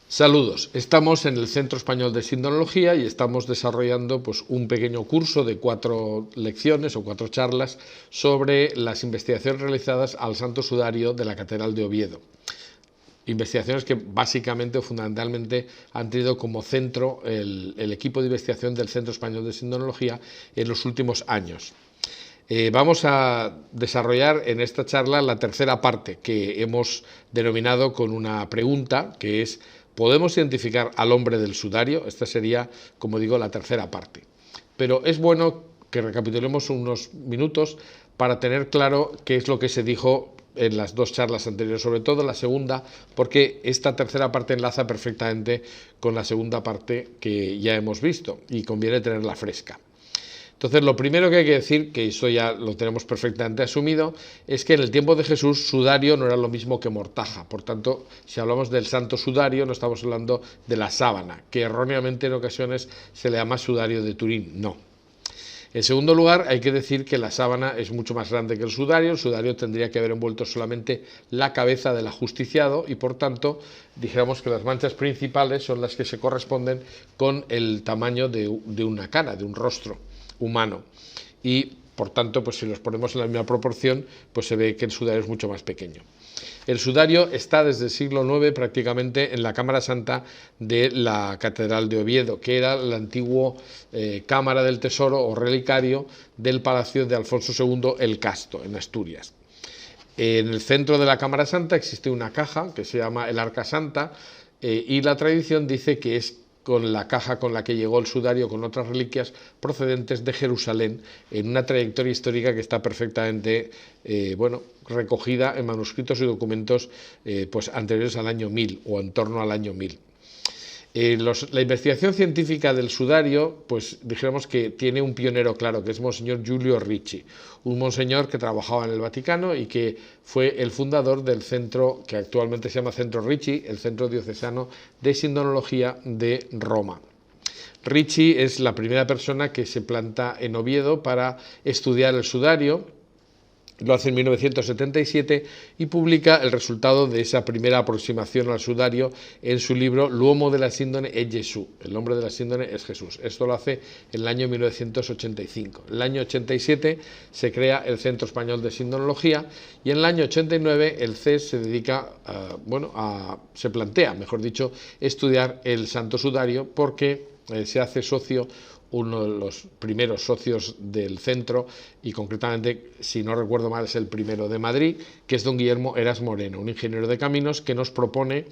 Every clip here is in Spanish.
Saludos, estamos en el Centro Español de Sindonología y estamos desarrollando un pequeño curso de 4 lecciones o 4 charlas sobre las investigaciones realizadas al Santo Sudario de la Catedral de Oviedo. Investigaciones que básicamente o fundamentalmente han tenido como centro el equipo de investigación del Centro Español de Sindonología en los últimos años. Vamos a desarrollar en esta charla la tercera parte, que hemos denominado con una pregunta, que es: ¿podemos identificar al hombre del sudario? Esta sería, como digo, la tercera parte. Pero es bueno que recapitulemos unos minutos para tener claro qué es lo que se dijo en las 2 charlas anteriores, sobre todo la segunda, porque esta tercera parte enlaza perfectamente con la segunda parte que ya hemos visto y conviene tenerla fresca. Entonces, lo primero que hay que decir, que eso ya lo tenemos perfectamente asumido, es que en el tiempo de Jesús sudario no era lo mismo que mortaja. Por tanto, si hablamos del santo sudario, no estamos hablando de la sábana, que erróneamente en ocasiones se le llama sudario de Turín. No. En segundo lugar, hay que decir que la sábana es mucho más grande que el sudario tendría que haber envuelto solamente la cabeza del ajusticiado y, por tanto, dijéramos que las manchas principales son las que se corresponden con el tamaño de una cara, de un rostro humano, y por tanto si los ponemos en la misma proporción se ve que el sudario es mucho más pequeño. El sudario está desde el siglo IX prácticamente en la Cámara Santa de la Catedral de Oviedo, que era la antigua Cámara del Tesoro o relicario del Palacio de Alfonso II el Casto, en Asturias. En el centro de la Cámara Santa existe una caja que se llama el Arca Santa, y la tradición dice que es con la caja con la que llegó el sudario con otras reliquias procedentes de Jerusalén, en una trayectoria histórica que está perfectamente recogida en manuscritos y documentos anteriores al año 1000 o en torno al año 1000. La investigación científica del sudario, dijéramos que tiene un pionero claro, que es Monseñor Giulio Ricci, un monseñor que trabajaba en el Vaticano y que fue el fundador del centro que actualmente se llama Centro Ricci, el Centro Diocesano de Sindonología de Roma. Ricci es la primera persona que se planta en Oviedo para estudiar el sudario. Lo hace en 1977 y publica el resultado de esa primera aproximación al sudario en su libro L'uomo della Sindone è Gesù, el hombre de la síndone es Jesús. Esto lo hace en el año 1985. En el año 87 se crea el Centro Español de Sindonología y en el año 89 el CES se dedica se plantea, mejor dicho, estudiar el Santo Sudario, porque se hace socio uno de los primeros socios del centro, y concretamente, si no recuerdo mal, es el primero de Madrid, que es don Guillermo Heras Moreno, un ingeniero de caminos que nos propone,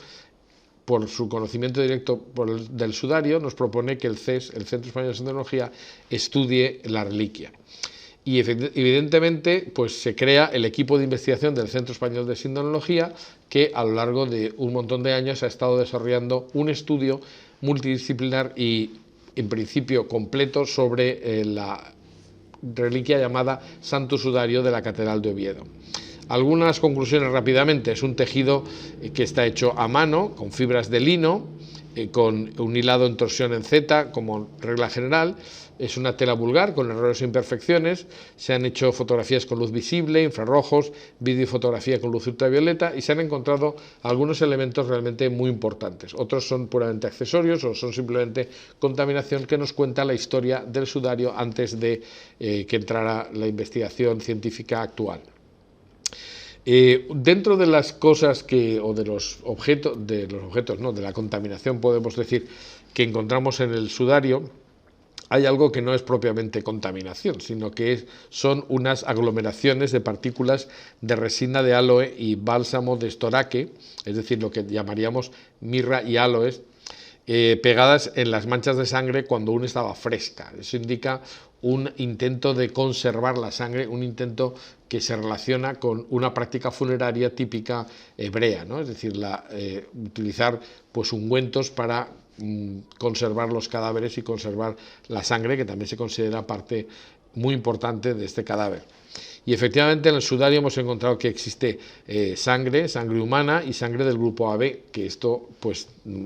por su conocimiento directo del sudario, nos propone que el CES, el Centro Español de Sindonología, estudie la reliquia. Y evidentemente se crea el equipo de investigación del Centro Español de Sindonología, que a lo largo de un montón de años ha estado desarrollando un estudio multidisciplinar y en principio completo sobre la reliquia llamada Santo Sudario de la Catedral de Oviedo. Algunas conclusiones rápidamente: es un tejido que está hecho a mano, con fibras de lino, con un hilado en torsión en Z como regla general. Es una tela vulgar con errores e imperfecciones. Se han hecho fotografías con luz visible, infrarrojos, vídeo y fotografía con luz ultravioleta, y se han encontrado algunos elementos realmente muy importantes. Otros son puramente accesorios o son simplemente contaminación que nos cuenta la historia del sudario antes de que entrara la investigación científica actual. Dentro de las cosas de la contaminación, podemos decir, que encontramos en el sudario, hay algo que no es propiamente contaminación, sino que son unas aglomeraciones de partículas de resina de áloe y bálsamo de estoraque, es decir, lo que llamaríamos mirra y áloes, pegadas en las manchas de sangre cuando aún estaba fresca. Eso indica un intento de conservar la sangre, un intento que se relaciona con una práctica funeraria típica hebrea, ¿no? Es decir, utilizar ungüentos para conservar los cadáveres y conservar la sangre, que también se considera parte muy importante de este cadáver. Y efectivamente en el sudario hemos encontrado que existe sangre humana y sangre del grupo AB, que esto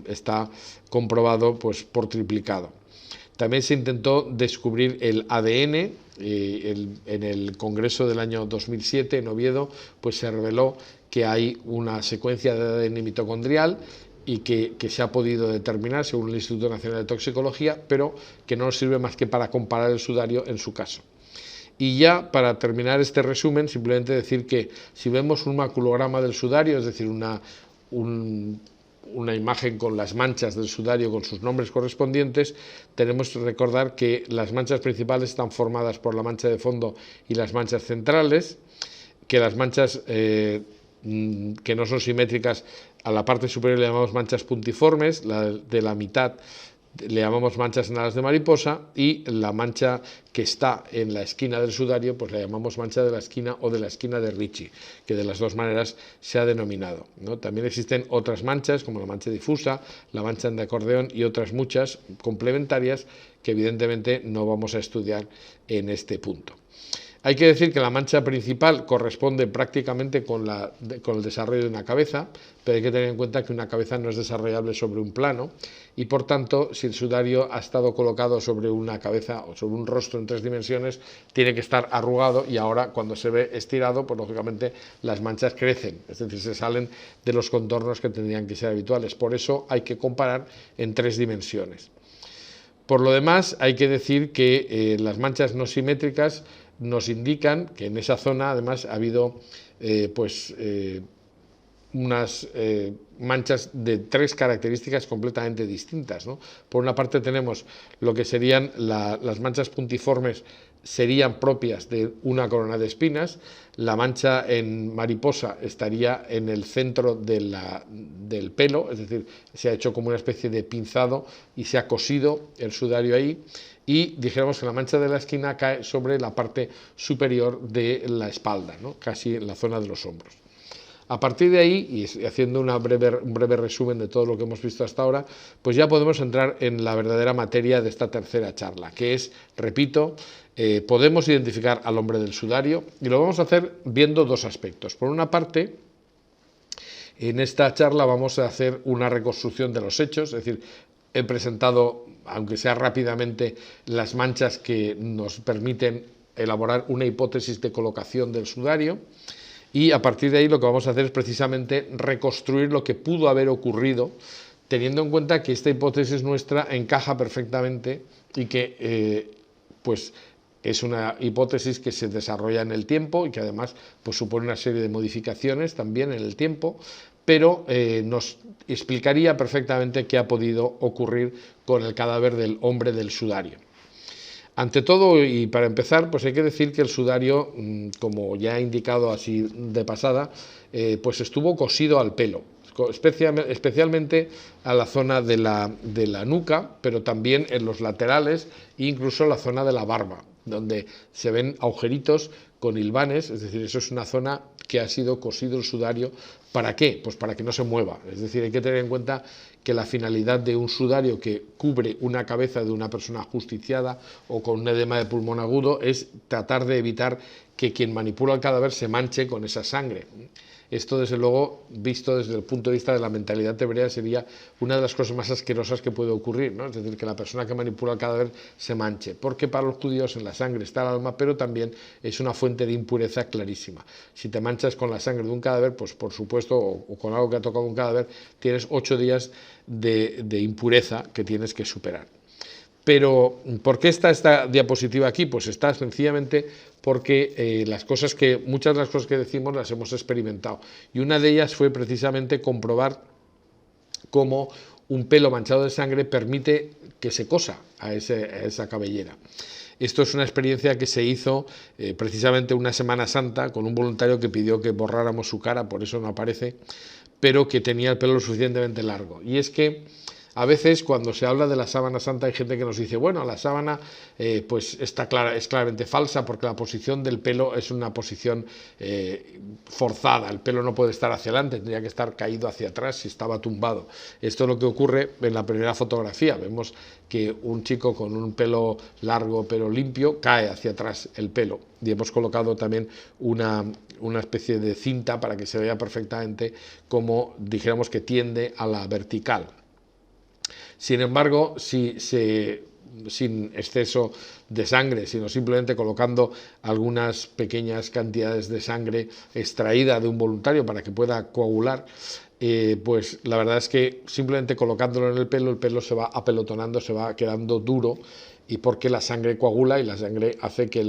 está comprobado por triplicado. También se intentó descubrir el ADN. En el congreso del año 2007 en Oviedo se reveló que hay una secuencia de ADN mitocondrial y que se ha podido determinar según el Instituto Nacional de Toxicología, pero que no nos sirve más que para comparar el sudario en su caso. Y ya para terminar este resumen, simplemente decir que si vemos un maculograma del sudario, es decir, una imagen con las manchas del sudario con sus nombres correspondientes, tenemos que recordar que las manchas principales están formadas por la mancha de fondo y las manchas centrales, que las manchas que no son simétricas a la parte superior le llamamos manchas puntiformes, la de la mitad le llamamos manchas en alas de mariposa, y la mancha que está en la esquina del sudario pues la llamamos mancha de la esquina o de la esquina de Ricci, que de las dos maneras se ha denominado, ¿no? También existen otras manchas como la mancha difusa, la mancha de acordeón y otras muchas complementarias que evidentemente no vamos a estudiar en este punto. Hay que decir que la mancha principal corresponde prácticamente con el desarrollo de una cabeza, pero hay que tener en cuenta que una cabeza no es desarrollable sobre un plano y, por tanto, si el sudario ha estado colocado sobre una cabeza o sobre un rostro en 3 dimensiones, tiene que estar arrugado, y ahora cuando se ve estirado, pues lógicamente las manchas crecen, es decir, se salen de los contornos que tendrían que ser habituales. Por eso hay que comparar en 3 dimensiones. Por lo demás, hay que decir que las manchas no simétricas nos indican que en esa zona además ha habido unas manchas de 3 características completamente distintas, ¿no? Por una parte tenemos lo que serían las manchas puntiformes, serían propias de una corona de espinas. La mancha en mariposa estaría en el centro del pelo, es decir, se ha hecho como una especie de pinzado y se ha cosido el sudario ahí, y dijéramos que la mancha de la esquina cae sobre la parte superior de la espalda, ¿no? Casi en la zona de los hombros. A partir de ahí, y haciendo un breve resumen de todo lo que hemos visto hasta ahora, pues ya podemos entrar en la verdadera materia de esta tercera charla, que es, repito, podemos identificar al hombre del sudario, y lo vamos a hacer viendo 2 aspectos. Por una parte, en esta charla vamos a hacer una reconstrucción de los hechos, es decir, he presentado, aunque sea rápidamente, las manchas que nos permiten elaborar una hipótesis de colocación del sudario, y a partir de ahí lo que vamos a hacer es precisamente reconstruir lo que pudo haber ocurrido, teniendo en cuenta que esta hipótesis nuestra encaja perfectamente y que pues es una hipótesis que se desarrolla en el tiempo y que además pues supone una serie de modificaciones también en el tiempo, pero nos explicaría perfectamente qué ha podido ocurrir con el cadáver del hombre del sudario. Ante todo, y para empezar, pues hay que decir que el sudario, como ya he indicado así de pasada, pues estuvo cosido al pelo, especialmente a la zona de la nuca, pero también en los laterales e incluso la zona de la barba, donde se ven agujeritos con hilvanes, es decir, eso es una zona que ha sido cosido el sudario. ¿Para qué? Pues para que no se mueva. Es decir, hay que tener en cuenta que la finalidad de un sudario que cubre una cabeza de una persona ajusticiada o con un edema de pulmón agudo es tratar de evitar que quien manipula el cadáver se manche con esa sangre. Esto, desde luego, visto desde el punto de vista de la mentalidad hebrea, sería una de las cosas más asquerosas que puede ocurrir, ¿no? Es decir, que la persona que manipula el cadáver se manche, porque para los judíos en la sangre está el alma, pero también es una fuente de impureza clarísima. Si te manchas con la sangre de un cadáver, pues por supuesto, o con algo que ha tocado un cadáver, tienes 8 días de impureza que tienes que superar. Pero, ¿por qué está esta diapositiva aquí? Pues está sencillamente porque muchas de las cosas que decimos las hemos experimentado. Y una de ellas fue precisamente comprobar cómo un pelo manchado de sangre permite que se cosa a esa cabellera. Esto es una experiencia que se hizo precisamente una Semana Santa con un voluntario que pidió que borráramos su cara, por eso no aparece, pero que tenía el pelo lo suficientemente largo. Y es que a veces cuando se habla de la sábana santa hay gente que nos dice, bueno, la sábana pues es claramente falsa porque la posición del pelo es una posición forzada, el pelo no puede estar hacia adelante, tendría que estar caído hacia atrás si estaba tumbado. Esto es lo que ocurre en la primera fotografía, vemos que un chico con un pelo largo pero limpio cae hacia atrás el pelo, y hemos colocado también una especie de cinta para que se vea perfectamente como dijéramos que tiende a la vertical. Sin embargo, sin exceso de sangre, sino simplemente colocando algunas pequeñas cantidades de sangre extraída de un voluntario para que pueda coagular, pues la verdad es que simplemente colocándolo en el pelo se va apelotonando, se va quedando duro, y porque la sangre coagula y la sangre hace que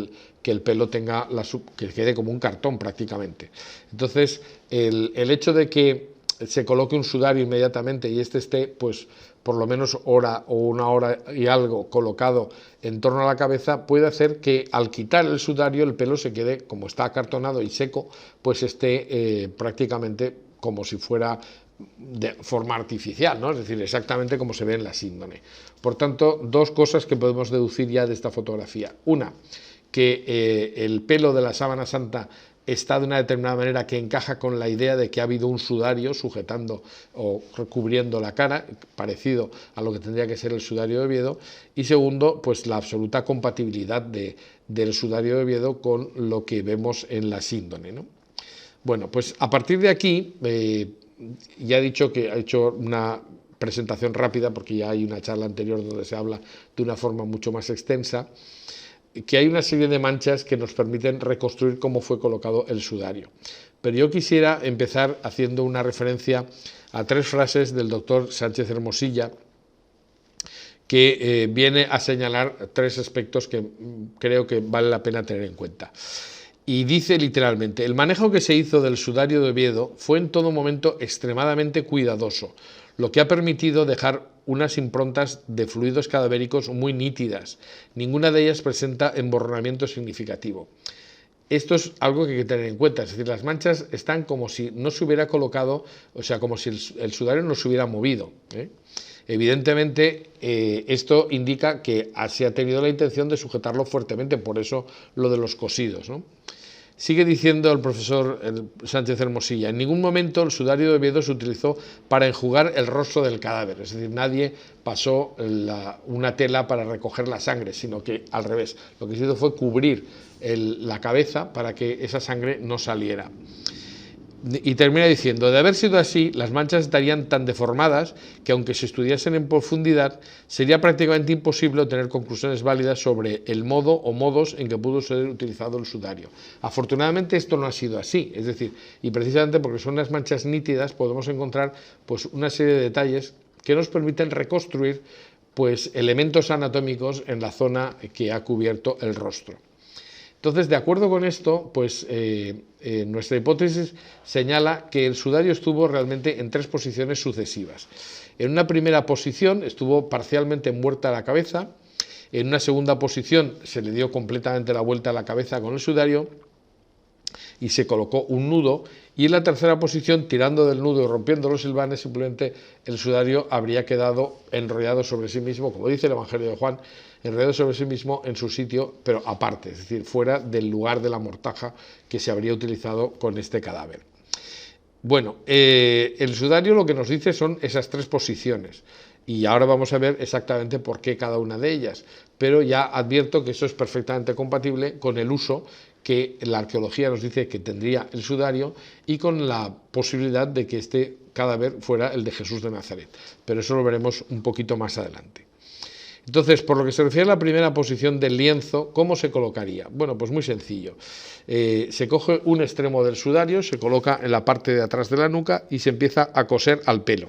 el pelo tenga que quede como un cartón prácticamente. Entonces, el hecho de que se coloque un sudario inmediatamente y este esté, pues, por lo menos hora o una hora y algo colocado en torno a la cabeza, puede hacer que al quitar el sudario el pelo se quede, como está acartonado y seco, pues esté prácticamente como si fuera de forma artificial, ¿no? Es decir, exactamente como se ve en la síndrome. Por tanto, dos cosas que podemos deducir ya de esta fotografía. Una, que el pelo de la sábana santa está de una determinada manera que encaja con la idea de que ha habido un sudario sujetando o recubriendo la cara, parecido a lo que tendría que ser el sudario de Oviedo. Y segundo, pues la absoluta compatibilidad del sudario de Oviedo con lo que vemos en la síndrome, ¿no? Bueno, pues a partir de aquí, ya he dicho que ha hecho una presentación rápida, porque ya hay una charla anterior donde se habla de una forma mucho más extensa, que hay una serie de manchas que nos permiten reconstruir cómo fue colocado el sudario. Pero yo quisiera empezar haciendo una referencia a tres frases del doctor Sánchez Hermosilla, que viene a señalar tres aspectos que creo que vale la pena tener en cuenta. Y dice literalmente: el manejo que se hizo del sudario de Oviedo fue en todo momento extremadamente cuidadoso, lo que ha permitido dejar unas improntas de fluidos cadavéricos muy nítidas. Ninguna de ellas presenta emborronamiento significativo. Esto es algo que hay que tener en cuenta, es decir, las manchas están como si no se hubiera colocado, o sea, como si el sudario no se hubiera movido, ¿eh? Evidentemente, esto indica que se ha tenido la intención de sujetarlo fuertemente, por eso lo de los cosidos, ¿no? Sigue diciendo el profesor Sánchez Hermosilla: en ningún momento el sudario de Oviedo se utilizó para enjugar el rostro del cadáver, es decir, nadie pasó una tela para recoger la sangre, sino que al revés, lo que se hizo fue cubrir la cabeza para que esa sangre no saliera. Y termina diciendo: de haber sido así, las manchas estarían tan deformadas que, aunque se estudiasen en profundidad, sería prácticamente imposible obtener conclusiones válidas sobre el modo o modos en que pudo ser utilizado el sudario. Afortunadamente esto no ha sido así, es decir, y precisamente porque son unas manchas nítidas podemos encontrar pues una serie de detalles que nos permiten reconstruir pues elementos anatómicos en la zona que ha cubierto el rostro. Entonces, de acuerdo con esto, pues nuestra hipótesis señala que el sudario estuvo realmente en tres posiciones sucesivas. En una primera posición estuvo parcialmente muerta la cabeza, en una segunda posición se le dio completamente la vuelta a la cabeza con el sudario y se colocó un nudo, y en la tercera posición, tirando del nudo y rompiendo los hilvanes, simplemente el sudario habría quedado enrollado sobre sí mismo, como dice el Evangelio de Juan, enrollado sobre sí mismo en su sitio, pero aparte, es decir, fuera del lugar de la mortaja que se habría utilizado con este cadáver. Bueno, el sudario lo que nos dice son esas tres posiciones, y ahora vamos a ver exactamente por qué cada una de ellas, pero ya advierto que eso es perfectamente compatible con el uso que la arqueología nos dice que tendría el sudario y con la posibilidad de que este cadáver fuera el de Jesús de Nazaret, pero eso lo veremos un poquito más adelante. Entonces, por lo que se refiere a la primera posición del lienzo, ¿cómo se colocaría? Bueno, pues muy sencillo. Se coge un extremo del sudario, se coloca en la parte de atrás de la nuca y se empieza a coser al pelo.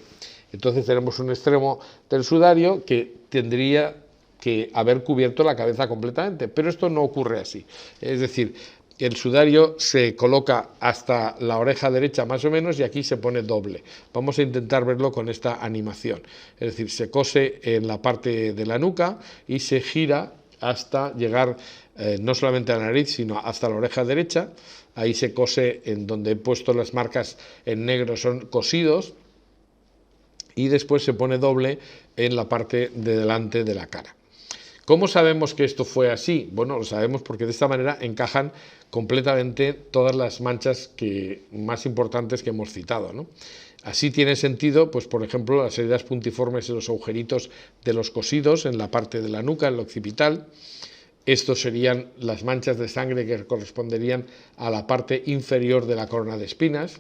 Entonces tenemos un extremo del sudario que tendría que haber cubierto la cabeza completamente, pero esto no ocurre así. Es decir, el sudario se coloca hasta la oreja derecha más o menos y aquí se pone doble. Vamos a intentar verlo con esta animación. Es decir, se cose en la parte de la nuca y se gira hasta llegar no solamente a la nariz, sino hasta la oreja derecha. Ahí se cose en donde he puesto las marcas en negro, son cosidos, y después se pone doble en la parte de delante de la cara. ¿Cómo sabemos que esto fue así? Bueno, lo sabemos porque de esta manera encajan completamente todas las manchas más importantes que hemos citado, ¿no? Así tiene sentido, pues por ejemplo, las heridas puntiformes y los agujeritos de los cosidos en la parte de la nuca, en el occipital. Estos serían las manchas de sangre que corresponderían a la parte inferior de la corona de espinas.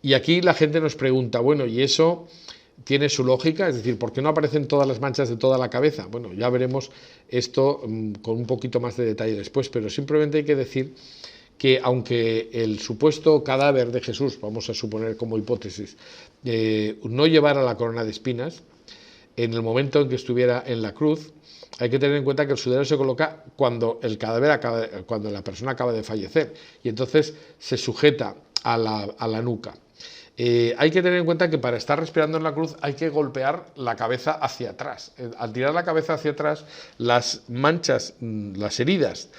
Y aquí la gente nos pregunta, bueno, ¿y eso tiene su lógica? Es decir, ¿por qué no aparecen todas las manchas de toda la cabeza? Bueno, ya veremos esto con un poquito más de detalle después, pero simplemente hay que decir que aunque el supuesto cadáver de Jesús, vamos a suponer como hipótesis, no llevara la corona de espinas, en el momento en que estuviera en la cruz, hay que tener en cuenta que el sudario se coloca cuando el cadáver cuando la persona acaba de fallecer, y entonces se sujeta a la nuca. Hay que tener en cuenta que para estar respirando en la cruz hay que golpear la cabeza hacia atrás. Al tirar la cabeza hacia atrás, las manchas, las heridas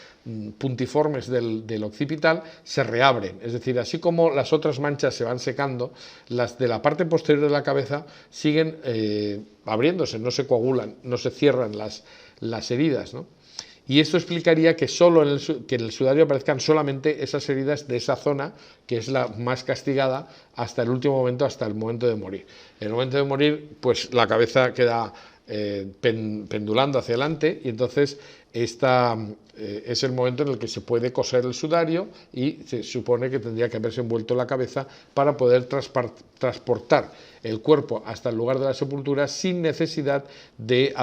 puntiformes del occipital se reabren. Es decir, así como las otras manchas se van secando, las de la parte posterior de la cabeza siguen abriéndose, no se coagulan, no se cierran las heridas, ¿no? Y esto explicaría que solo que en el sudario aparezcan solamente esas heridas de esa zona, que es la más castigada, hasta el último momento, hasta el momento de morir. En el momento de morir, pues la cabeza queda pendulando hacia adelante, y entonces es el momento en el que se puede coser el sudario, y se supone que tendría que haberse envuelto la cabeza para poder transportar el cuerpo hasta el lugar de la sepultura sin necesidad de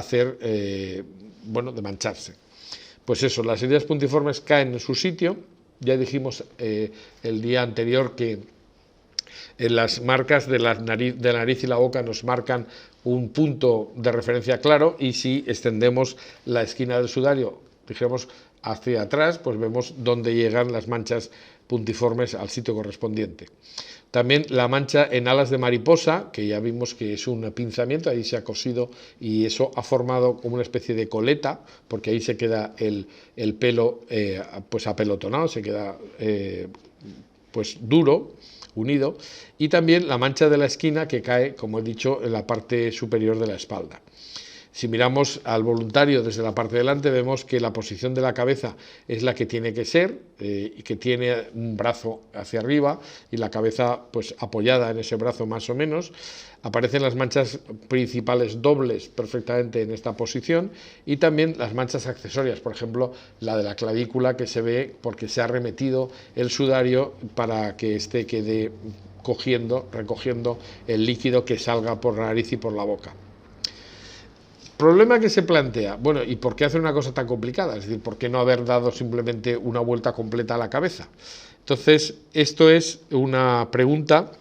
de mancharse. Pues eso, las heridas puntiformes caen en su sitio. Ya dijimos el día anterior que las marcas de la nariz y la boca nos marcan un punto de referencia claro, y si extendemos la esquina del sudario, dijéramos, hacia atrás, pues vemos dónde llegan las manchas puntiformes al sitio correspondiente. También la mancha en alas de mariposa, que ya vimos que es un pinzamiento, ahí se ha cosido y eso ha formado como una especie de coleta, porque ahí se queda el pelo pues apelotonado, se queda pues duro, unido, y también la mancha de la esquina que cae, como he dicho, en la parte superior de la espalda. Si miramos al voluntario desde la parte de delante, vemos que la posición de la cabeza es la que tiene que ser, y que tiene un brazo hacia arriba y la cabeza pues apoyada en ese brazo más o menos. Aparecen las manchas principales dobles perfectamente en esta posición, y también las manchas accesorias, por ejemplo la de la clavícula, que se ve porque se ha remetido el sudario para que éste quede recogiendo el líquido que salga por la nariz y por la boca. Problema que se plantea, bueno, ¿y por qué hacer una cosa tan complicada? Es decir, ¿por qué no haber dado simplemente una vuelta completa a la cabeza? Entonces, esto es una pregunta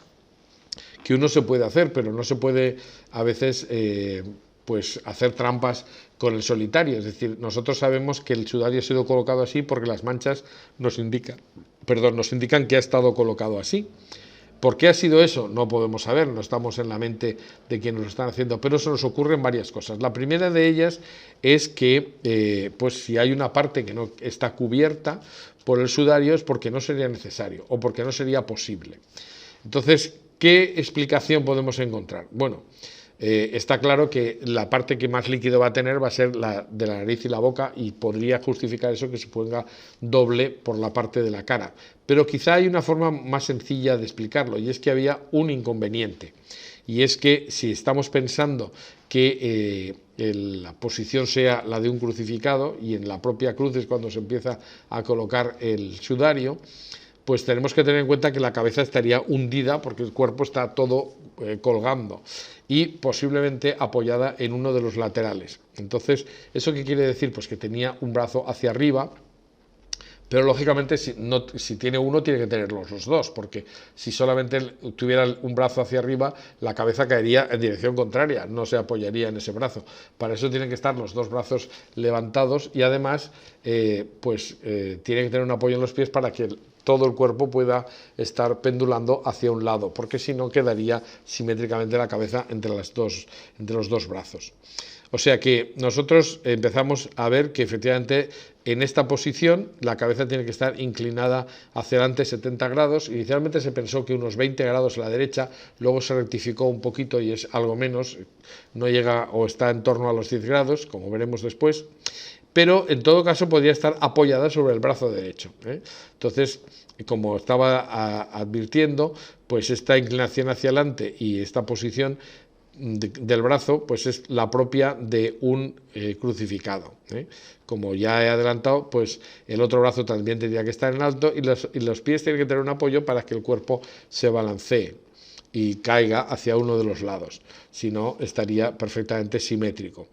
que uno se puede hacer, pero no se puede a veces pues hacer trampas con el solitario. Es decir, nosotros sabemos que el sudario ha sido colocado así porque las manchas nos indican que ha estado colocado así. ¿Por qué ha sido eso? No podemos saber, no estamos en la mente de quienes lo están haciendo, pero se nos ocurren varias cosas. La primera de ellas es que pues si hay una parte que no está cubierta por el sudario es porque no sería necesario o porque no sería posible. Entonces, ¿qué explicación podemos encontrar? Bueno, está claro que la parte que más líquido va a tener va a ser la de la nariz y la boca, y podría justificar eso que se ponga doble por la parte de la cara. Pero quizá hay una forma más sencilla de explicarlo, y es que había un inconveniente. Y es que si estamos pensando que la posición sea la de un crucificado, y en la propia cruz es cuando se empieza a colocar el sudario, pues tenemos que tener en cuenta que la cabeza estaría hundida porque el cuerpo está todo colgando y posiblemente apoyada en uno de los laterales. Entonces, ¿eso qué quiere decir? Pues que tenía un brazo hacia arriba, pero lógicamente si tiene uno tiene que tener los dos, porque si solamente tuviera un brazo hacia arriba, la cabeza caería en dirección contraria, no se apoyaría en ese brazo. Para eso tienen que estar los dos brazos levantados, y además tiene que tener un apoyo en los pies para que todo el cuerpo pueda estar pendulando hacia un lado, porque si no quedaría simétricamente la cabeza entre los dos brazos. O sea que nosotros empezamos a ver que efectivamente en esta posición la cabeza tiene que estar inclinada hacia adelante 70 grados. Inicialmente se pensó que unos 20 grados a la derecha, luego se rectificó un poquito y es algo menos, no llega o está en torno a los 10 grados, como veremos después. Pero en todo caso podría estar apoyada sobre el brazo derecho. Entonces, como estaba advirtiendo, pues esta inclinación hacia adelante y esta posición del brazo pues es la propia de un crucificado. Como ya he adelantado, pues el otro brazo también tendría que estar en alto, y los pies tienen que tener un apoyo para que el cuerpo se balancee y caiga hacia uno de los lados, si no estaría perfectamente simétrico.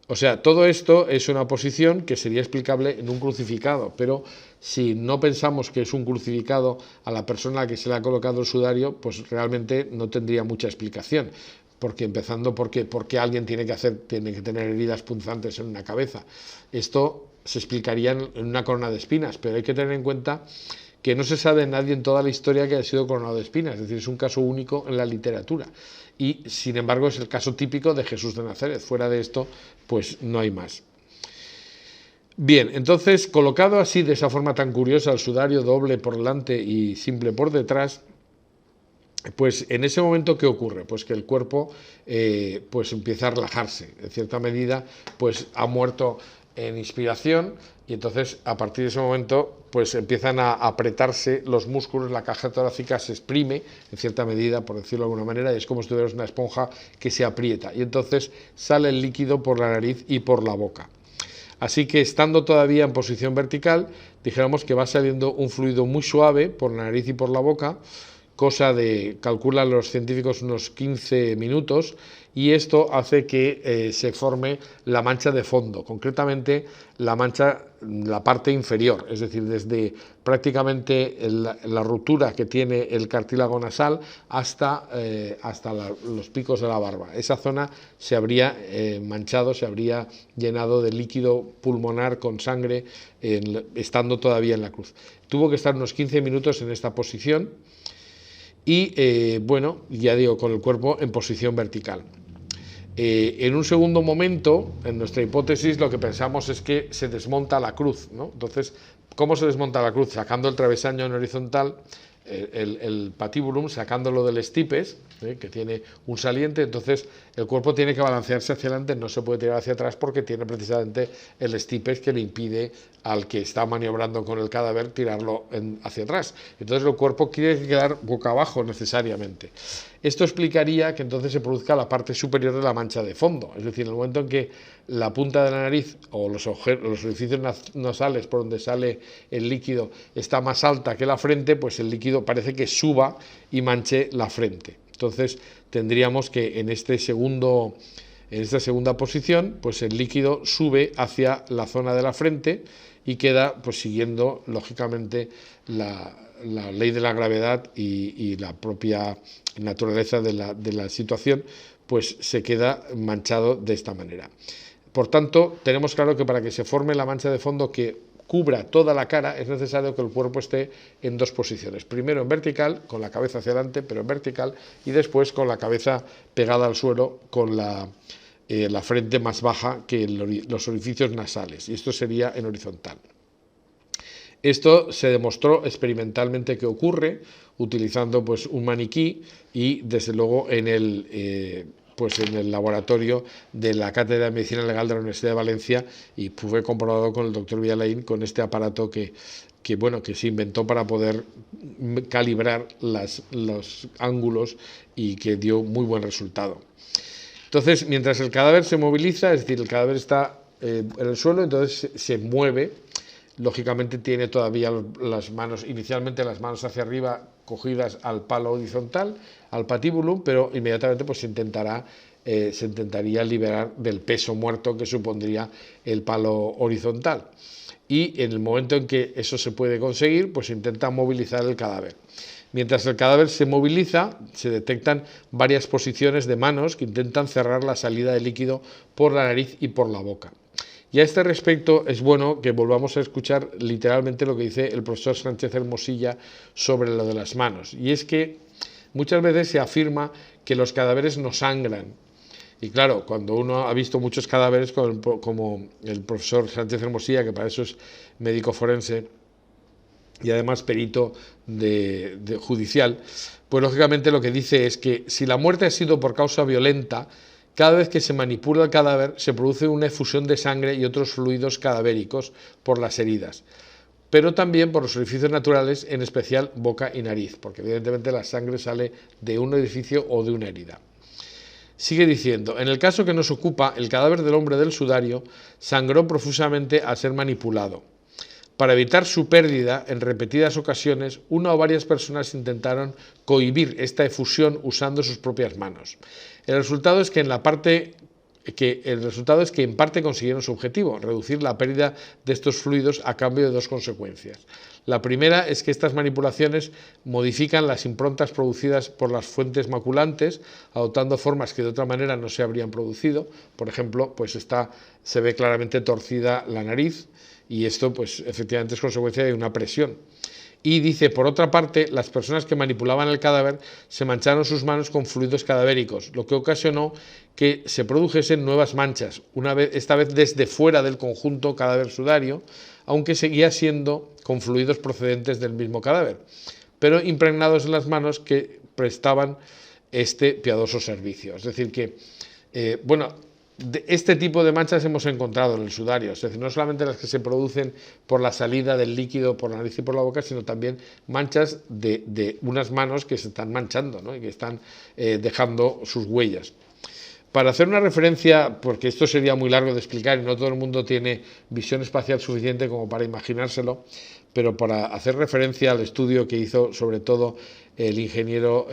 O sea, todo esto es una posición que sería explicable en un crucificado, pero si no pensamos que es un crucificado a la persona a la que se le ha colocado el sudario, pues realmente no tendría mucha explicación. Porque empezando porque alguien tiene que tener heridas punzantes en una cabeza. Esto se explicaría en una corona de espinas, pero hay que tener en cuenta que no se sabe de nadie en toda la historia que haya sido coronado de espinas, es decir, es un caso único en la literatura. Y sin embargo es el caso típico de Jesús de Nazaret. Fuera de esto, pues no hay más. Bien, entonces, colocado así de esa forma tan curiosa, el sudario doble por delante y simple por detrás, pues en ese momento, ¿qué ocurre? Pues que el cuerpo pues empieza a relajarse. En cierta medida, pues ha muerto en inspiración y entonces a partir de ese momento pues empiezan a apretarse los músculos, la caja torácica se exprime en cierta medida, por decirlo de alguna manera, y es como si tuvieras una esponja que se aprieta y entonces sale el líquido por la nariz y por la boca. Así que estando todavía en posición vertical, dijéramos que va saliendo un fluido muy suave por la nariz y por la boca, cosa de, calculan los científicos, unos 15 minutos, y esto hace que se forme la mancha de fondo, concretamente la parte inferior, es decir, desde prácticamente la ruptura que tiene el cartílago nasal hasta los picos de la barba. Esa zona se habría manchado, se habría llenado de líquido pulmonar con sangre, estando todavía en la cruz. Tuvo que estar unos 15 minutos en esta posición y, bueno, ya digo, con el cuerpo en posición vertical. En un segundo momento, en nuestra hipótesis, lo que pensamos es que se desmonta la cruz, ¿no? Entonces, ¿cómo se desmonta la cruz? Sacando el travesaño en horizontal, el patíbulum, sacándolo del stipes, que tiene un saliente, entonces el cuerpo tiene que balancearse hacia adelante, no se puede tirar hacia atrás porque tiene precisamente el stipes que le impide al que está maniobrando con el cadáver tirarlo hacia atrás. Entonces el cuerpo tiene que quedar boca abajo necesariamente. Esto explicaría que entonces se produzca la parte superior de la mancha de fondo, es decir, en el momento en que la punta de la nariz o los orificios nasales por donde sale el líquido está más alta que la frente, pues el líquido parece que suba y manche la frente. Entonces tendríamos que en esta segunda posición, pues el líquido sube hacia la zona de la frente y queda pues siguiendo lógicamente la ley de la gravedad y la propia naturaleza de la situación, pues se queda manchado de esta manera. Por tanto, tenemos claro que para que se forme la mancha de fondo que cubra toda la cara, es necesario que el cuerpo esté en dos posiciones. Primero en vertical, con la cabeza hacia adelante, pero en vertical, y después con la cabeza pegada al suelo, con la frente más baja que los orificios nasales, y esto sería en horizontal. Esto se demostró experimentalmente que ocurre utilizando pues un maniquí y desde luego en el laboratorio de la Cátedra de Medicina Legal de la Universidad de Valencia, y fue comprobado con el doctor Villalain con este aparato que se inventó para poder calibrar los ángulos y que dio muy buen resultado. Entonces, mientras el cadáver se moviliza, es decir, el cadáver está en el suelo, entonces se mueve. Lógicamente tiene todavía las manos, inicialmente las manos hacia arriba cogidas al palo horizontal, al patíbulum, pero inmediatamente pues se intentaría liberar del peso muerto que supondría el palo horizontal. Y en el momento en que eso se puede conseguir, pues se intenta movilizar el cadáver. Mientras el cadáver se moviliza, se detectan varias posiciones de manos que intentan cerrar la salida de líquido por la nariz y por la boca. Y a este respecto es bueno que volvamos a escuchar literalmente lo que dice el profesor Sánchez Hermosilla sobre lo de las manos. Y es que muchas veces se afirma que los cadáveres no sangran. Y claro, cuando uno ha visto muchos cadáveres, como el profesor Sánchez Hermosilla, que para eso es médico forense y además perito judicial, pues lógicamente lo que dice es que si la muerte ha sido por causa violenta, cada vez que se manipula el cadáver se produce una efusión de sangre y otros fluidos cadavéricos por las heridas, pero también por los orificios naturales, en especial boca y nariz, porque evidentemente la sangre sale de un orificio o de una herida. Sigue diciendo, en el caso que nos ocupa, el cadáver del hombre del sudario sangró profusamente al ser manipulado. Para evitar su pérdida, en repetidas ocasiones, una o varias personas intentaron cohibir esta efusión usando sus propias manos. El resultado es que en la parte que el resultado es que en parte consiguieron su objetivo, reducir la pérdida de estos fluidos a cambio de dos consecuencias. La primera es que estas manipulaciones modifican las improntas producidas por las fuentes maculantes, adoptando formas que de otra manera no se habrían producido. Por ejemplo, pues se ve claramente torcida la nariz, y esto pues efectivamente es consecuencia de una presión. Y dice, por otra parte, las personas que manipulaban el cadáver se mancharon sus manos con fluidos cadavéricos, lo que ocasionó que se produjesen nuevas manchas, esta vez desde fuera del conjunto cadáver sudario, aunque seguía siendo con fluidos procedentes del mismo cadáver, pero impregnados en las manos que prestaban este piadoso servicio. Es decir que, este tipo de manchas hemos encontrado en el sudario, es decir, no solamente las que se producen por la salida del líquido por la nariz y por la boca, sino también manchas de unas manos que se están manchando, ¿no? Y que están dejando sus huellas. Para hacer una referencia, porque esto sería muy largo de explicar y no todo el mundo tiene visión espacial suficiente como para imaginárselo, pero para hacer referencia al estudio que hizo sobre todo el ingeniero,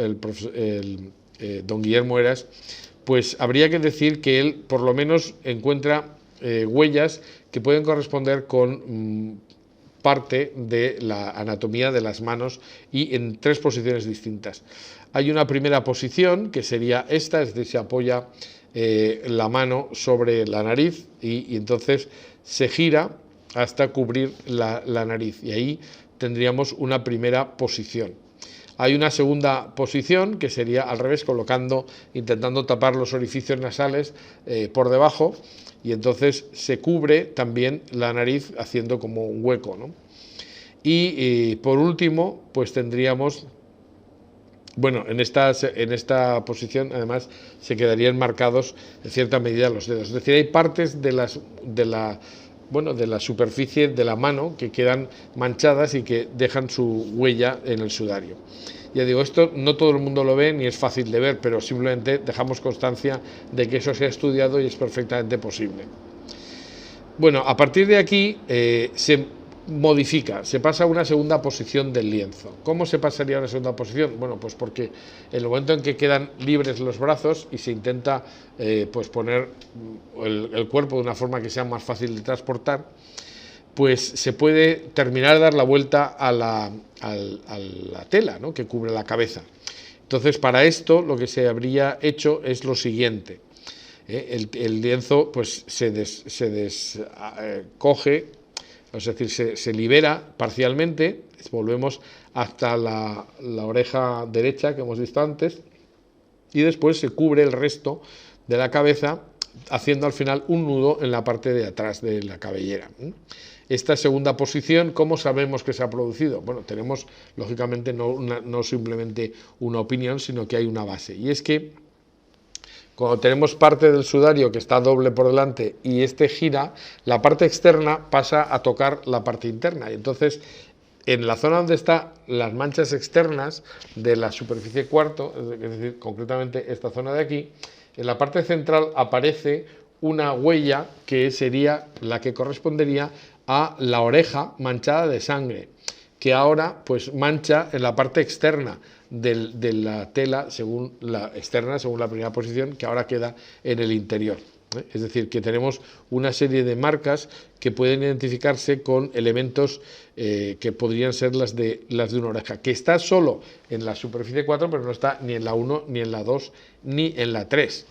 don Guillermo Heras, pues habría que decir que él por lo menos encuentra huellas que pueden corresponder con parte de la anatomía de las manos y en tres posiciones distintas. Hay una primera posición que sería esta, es decir, se apoya la mano sobre la nariz y entonces se gira hasta cubrir la nariz, y ahí tendríamos una primera posición. Hay una segunda posición que sería al revés, intentando tapar los orificios nasales por debajo, y entonces se cubre también la nariz haciendo como un hueco, ¿no? Y por último, pues tendríamos, en esta posición además se quedarían marcados en cierta medida los dedos. Es decir, hay partes de la superficie de la mano que quedan manchadas y que dejan su huella en el sudario. Ya digo, esto no todo el mundo lo ve ni es fácil de ver, pero simplemente dejamos constancia de que eso se ha estudiado y es perfectamente posible. Bueno, a partir de aquí se modifica, se pasa a una segunda posición del lienzo. ¿Cómo se pasaría a una segunda posición? Bueno, pues porque en el momento en que quedan libres los brazos y se intenta poner el cuerpo de una forma que sea más fácil de transportar, pues se puede terminar de dar la vuelta a la tela, ¿no?, que cubre la cabeza. Entonces, para esto lo que se habría hecho es lo siguiente. El lienzo pues se descoge, es decir, se libera parcialmente, volvemos hasta la oreja derecha que hemos visto antes, y después se cubre el resto de la cabeza, haciendo al final un nudo en la parte de atrás de la cabellera. Esta segunda posición, ¿cómo sabemos que se ha producido? Bueno, tenemos lógicamente no simplemente una opinión, sino que hay una base, y es que cuando tenemos parte del sudario que está doble por delante y este gira, la parte externa pasa a tocar la parte interna, y entonces en la zona donde están las manchas externas de la superficie cuarto, es decir, concretamente esta zona de aquí, en la parte central aparece una huella que sería la que correspondería a la oreja manchada de sangre, que ahora pues mancha en la parte externa de la tela, según la primera posición, que ahora queda en el interior. Es decir, que tenemos una serie de marcas que pueden identificarse con elementos que podrían ser las de una oreja, que está solo en la superficie 4, pero no está ni en la 1, ni en la 2, ni en la 3.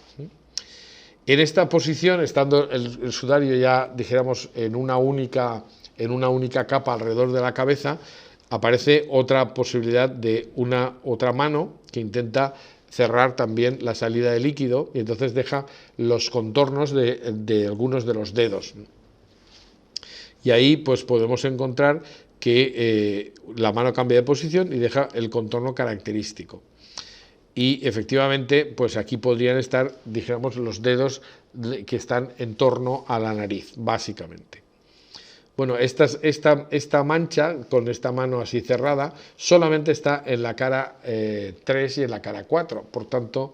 En esta posición, estando el sudario ya, dijéramos, en una única capa alrededor de la cabeza, aparece otra posibilidad de otra mano que intenta cerrar también la salida de líquido, y entonces deja los contornos de algunos de los dedos. Y ahí pues podemos encontrar que la mano cambia de posición y deja el contorno característico. Y efectivamente, pues aquí podrían estar, dijéramos, los dedos que están en torno a la nariz, básicamente. Bueno, esta mancha, con esta mano así cerrada, solamente está en la cara 3 y en la cara 4, por tanto,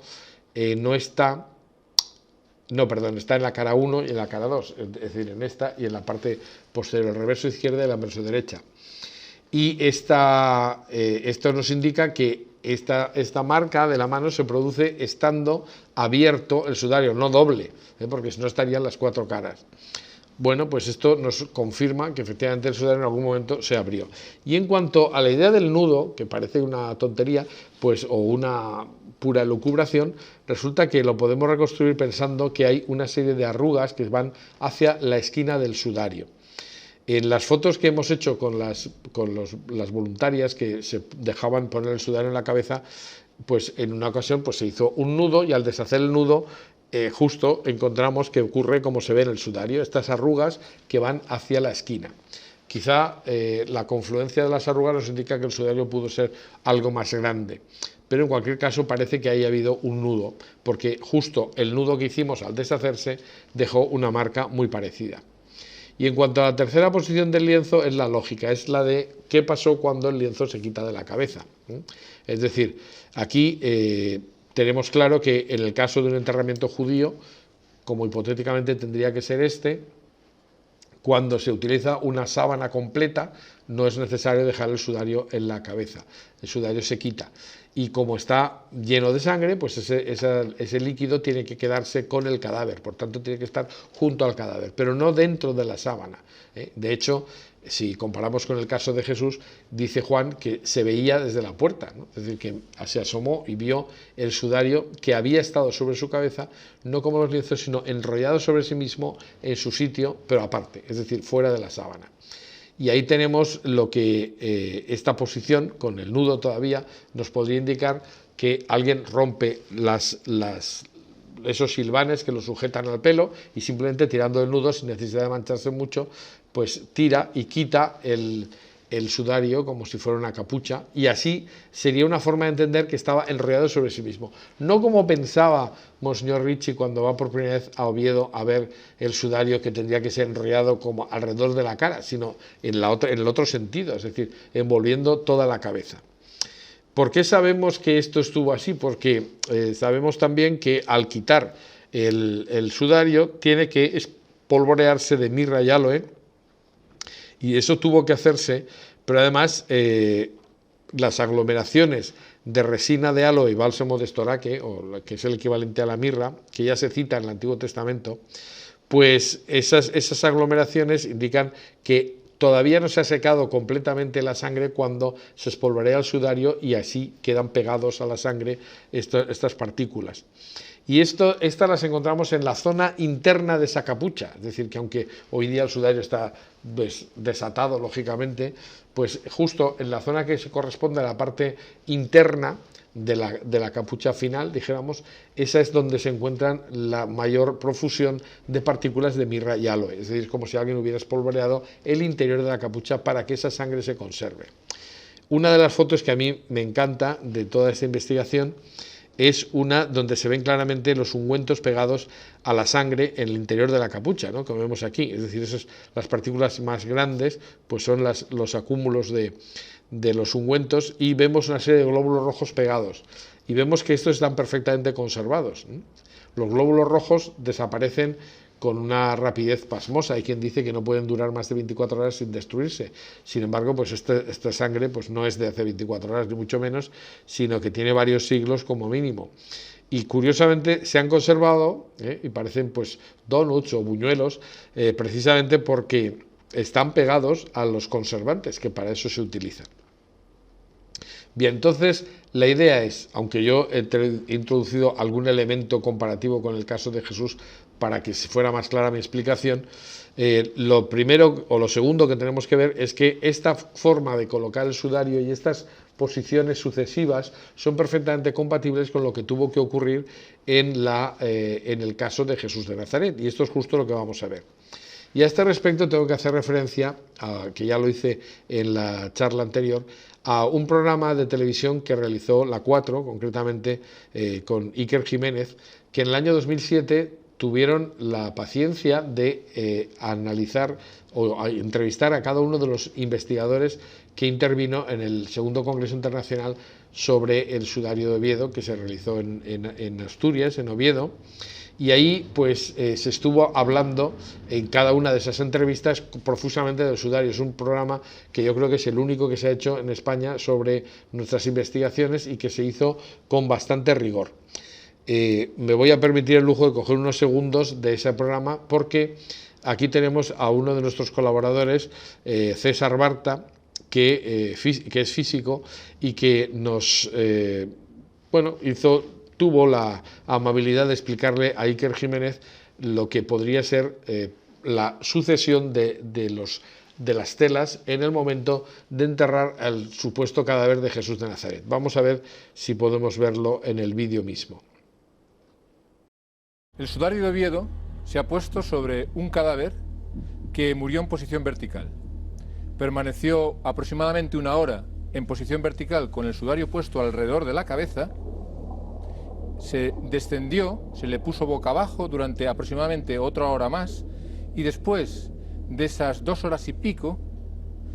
está en la cara 1 y en la cara 2, es decir, en esta y en la parte posterior, el reverso izquierda y el anverso derecha. Y esto nos indica que esta marca de la mano se produce estando abierto el sudario, no doble, porque si no estarían las 4 caras. Bueno, pues esto nos confirma que efectivamente el sudario en algún momento se abrió. Y en cuanto a la idea del nudo, que parece una tontería, pues, o una pura elucubración, resulta que lo podemos reconstruir pensando que hay una serie de arrugas que van hacia la esquina del sudario. En las fotos que hemos hecho con las voluntarias que se dejaban poner el sudario en la cabeza, pues en una ocasión pues se hizo un nudo y al deshacer el nudo justo encontramos que ocurre como se ve en el sudario, estas arrugas que van hacia la esquina. Quizá la confluencia de las arrugas nos indica que el sudario pudo ser algo más grande, pero en cualquier caso parece que haya habido un nudo, porque justo el nudo que hicimos al deshacerse dejó una marca muy parecida. Y en cuanto a la tercera posición del lienzo, es la lógica, es la de qué pasó cuando el lienzo se quita de la cabeza. Es decir, aquí tenemos claro que en el caso de un enterramiento judío, como hipotéticamente tendría que ser este, cuando se utiliza una sábana completa, no es necesario dejar el sudario en la cabeza, el sudario se quita. Y como está lleno de sangre, pues ese líquido tiene que quedarse con el cadáver, por tanto tiene que estar junto al cadáver, pero no dentro de la sábana. De hecho, si comparamos con el caso de Jesús, dice Juan que se veía desde la puerta, ¿no? Es decir, que se asomó y vio el sudario que había estado sobre su cabeza, no como los lienzos, sino enrollado sobre sí mismo en su sitio, pero aparte, es decir, fuera de la sábana. Y ahí tenemos lo que esta posición, con el nudo todavía, nos podría indicar que alguien rompe esos silbanes que lo sujetan al pelo y simplemente tirando el nudo, sin necesidad de mancharse mucho, pues tira y quita el sudario como si fuera una capucha, y así sería una forma de entender que estaba enrollado sobre sí mismo. No como pensaba Monseñor Ricci cuando va por primera vez a Oviedo a ver el sudario, que tendría que ser enrollado como alrededor de la cara, sino en el otro sentido, es decir, envolviendo toda la cabeza. ¿Por qué sabemos que esto estuvo así? Porque sabemos también que al quitar el sudario tiene que espolvorearse de mirra y aloe, y eso tuvo que hacerse, pero además las aglomeraciones de resina de aloe y bálsamo de estoraque, o que es el equivalente a la mirra, que ya se cita en el Antiguo Testamento, pues esas aglomeraciones indican que todavía no se ha secado completamente la sangre cuando se espolvorea el sudario y así quedan pegados a la sangre estas partículas. Y estas las encontramos en la zona interna de esa capucha, es decir, que aunque hoy día el sudario está desatado, lógicamente, pues justo en la zona que se corresponde a la parte interna de la capucha final, dijéramos, esa es donde se encuentran la mayor profusión de partículas de mirra y aloe, es decir, como si alguien hubiera espolvoreado el interior de la capucha para que esa sangre se conserve. Una de las fotos que a mí me encanta de toda esta investigación es una donde se ven claramente los ungüentos pegados a la sangre en el interior de la capucha, ¿no? Como vemos aquí, es decir, las partículas más grandes pues son los acúmulos de los ungüentos, y vemos una serie de glóbulos rojos pegados, y vemos que estos están perfectamente conservados. Los glóbulos rojos desaparecen con una rapidez pasmosa. Hay quien dice que no pueden durar más de 24 horas sin destruirse. Sin embargo, pues esta sangre pues no es de hace 24 horas, ni mucho menos, sino que tiene varios siglos como mínimo. Y curiosamente se han conservado, y parecen pues donuts o buñuelos, precisamente porque están pegados a los conservantes, que para eso se utilizan. Bien, entonces la idea es, aunque yo he introducido algún elemento comparativo con el caso de Jesús para que fuera más clara mi explicación, lo primero o lo segundo que tenemos que ver es que esta forma de colocar el sudario y estas posiciones sucesivas son perfectamente compatibles con lo que tuvo que ocurrir en el caso de Jesús de Nazaret, y esto es justo lo que vamos a ver. Y a este respecto tengo que hacer referencia, que ya lo hice en la charla anterior, a un programa de televisión que realizó la 4, concretamente con Iker Jiménez, que en el año 2007 tuvieron la paciencia de analizar o entrevistar a cada uno de los investigadores que intervino en el segundo Congreso Internacional sobre el sudario de Oviedo, que se realizó en Asturias, en Oviedo. Y ahí pues se estuvo hablando en cada una de esas entrevistas profusamente del sudario. Es un programa que yo creo que es el único que se ha hecho en España sobre nuestras investigaciones y que se hizo con bastante rigor. Me voy a permitir el lujo de coger unos segundos de ese programa porque aquí tenemos a uno de nuestros colaboradores, César Barta, que es físico y que nos tuvo la amabilidad de explicarle a Iker Jiménez lo que podría ser la sucesión de las telas en el momento de enterrar al supuesto cadáver de Jesús de Nazaret. Vamos a ver si podemos verlo en el vídeo mismo. El sudario de Oviedo se ha puesto sobre un cadáver que murió en posición vertical. Permaneció aproximadamente 1 hora en posición vertical con el sudario puesto alrededor de la cabeza, se descendió, se le puso boca abajo durante aproximadamente otra hora más y después de esas 2 horas y pico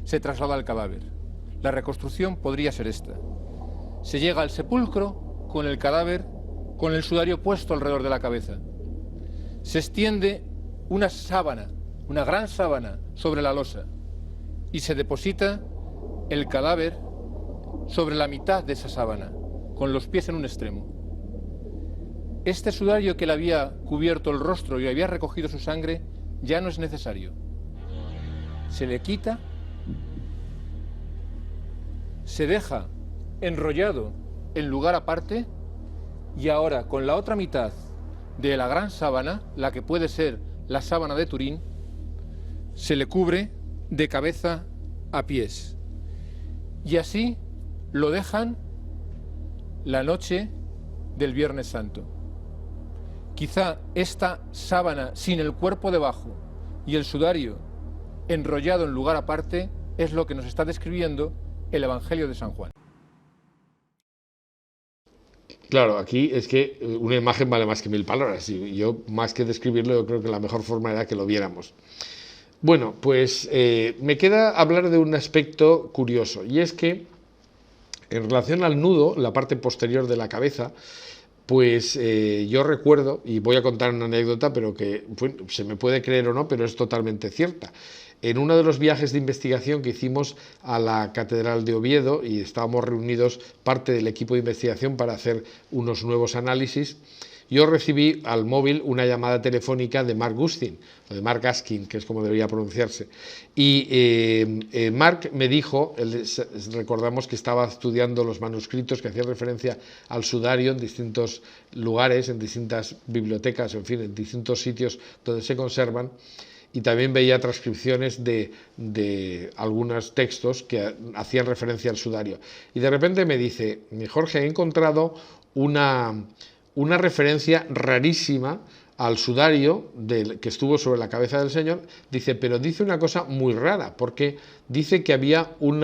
se traslada el cadáver. La reconstrucción podría ser esta. Se llega al sepulcro con el cadáver, con el sudario puesto alrededor de la cabeza. Se extiende una sábana, una gran sábana sobre la losa y se deposita el cadáver sobre la mitad de esa sábana, con los pies en un extremo. Este sudario que le había cubierto el rostro y había recogido su sangre ya no es necesario. Se le quita, se deja enrollado en lugar aparte y ahora con la otra mitad de la gran sábana, la que puede ser la sábana de Turín, se le cubre de cabeza a pies. Y así lo dejan la noche del Viernes Santo. Quizá esta sábana sin el cuerpo debajo y el sudario enrollado en lugar aparte es lo que nos está describiendo el Evangelio de San Juan. Claro, aquí es que una imagen vale más que 1000 palabras y yo más que describirlo yo creo que la mejor forma era que lo viéramos. Bueno, pues me queda hablar de un aspecto curioso y es que en relación al nudo, la parte posterior de la cabeza, pues yo recuerdo, y voy a contar una anécdota, pero que se me puede creer o no, pero es totalmente cierta. En uno de los viajes de investigación que hicimos a la Catedral de Oviedo, y estábamos reunidos parte del equipo de investigación para hacer unos nuevos análisis, yo recibí al móvil una llamada telefónica de Mark Gustin, o de Mark Askin, que es como debería pronunciarse. Y Mark me dijo, recordamos que estaba estudiando los manuscritos que hacían referencia al sudario en distintos lugares, en distintas bibliotecas, en fin, en distintos sitios donde se conservan, y también veía transcripciones de algunos textos que hacían referencia al sudario. Y de repente me dice, Jorge, he encontrado una referencia rarísima al sudario que estuvo sobre la cabeza del Señor, dice, pero dice una cosa muy rara, porque dice que había un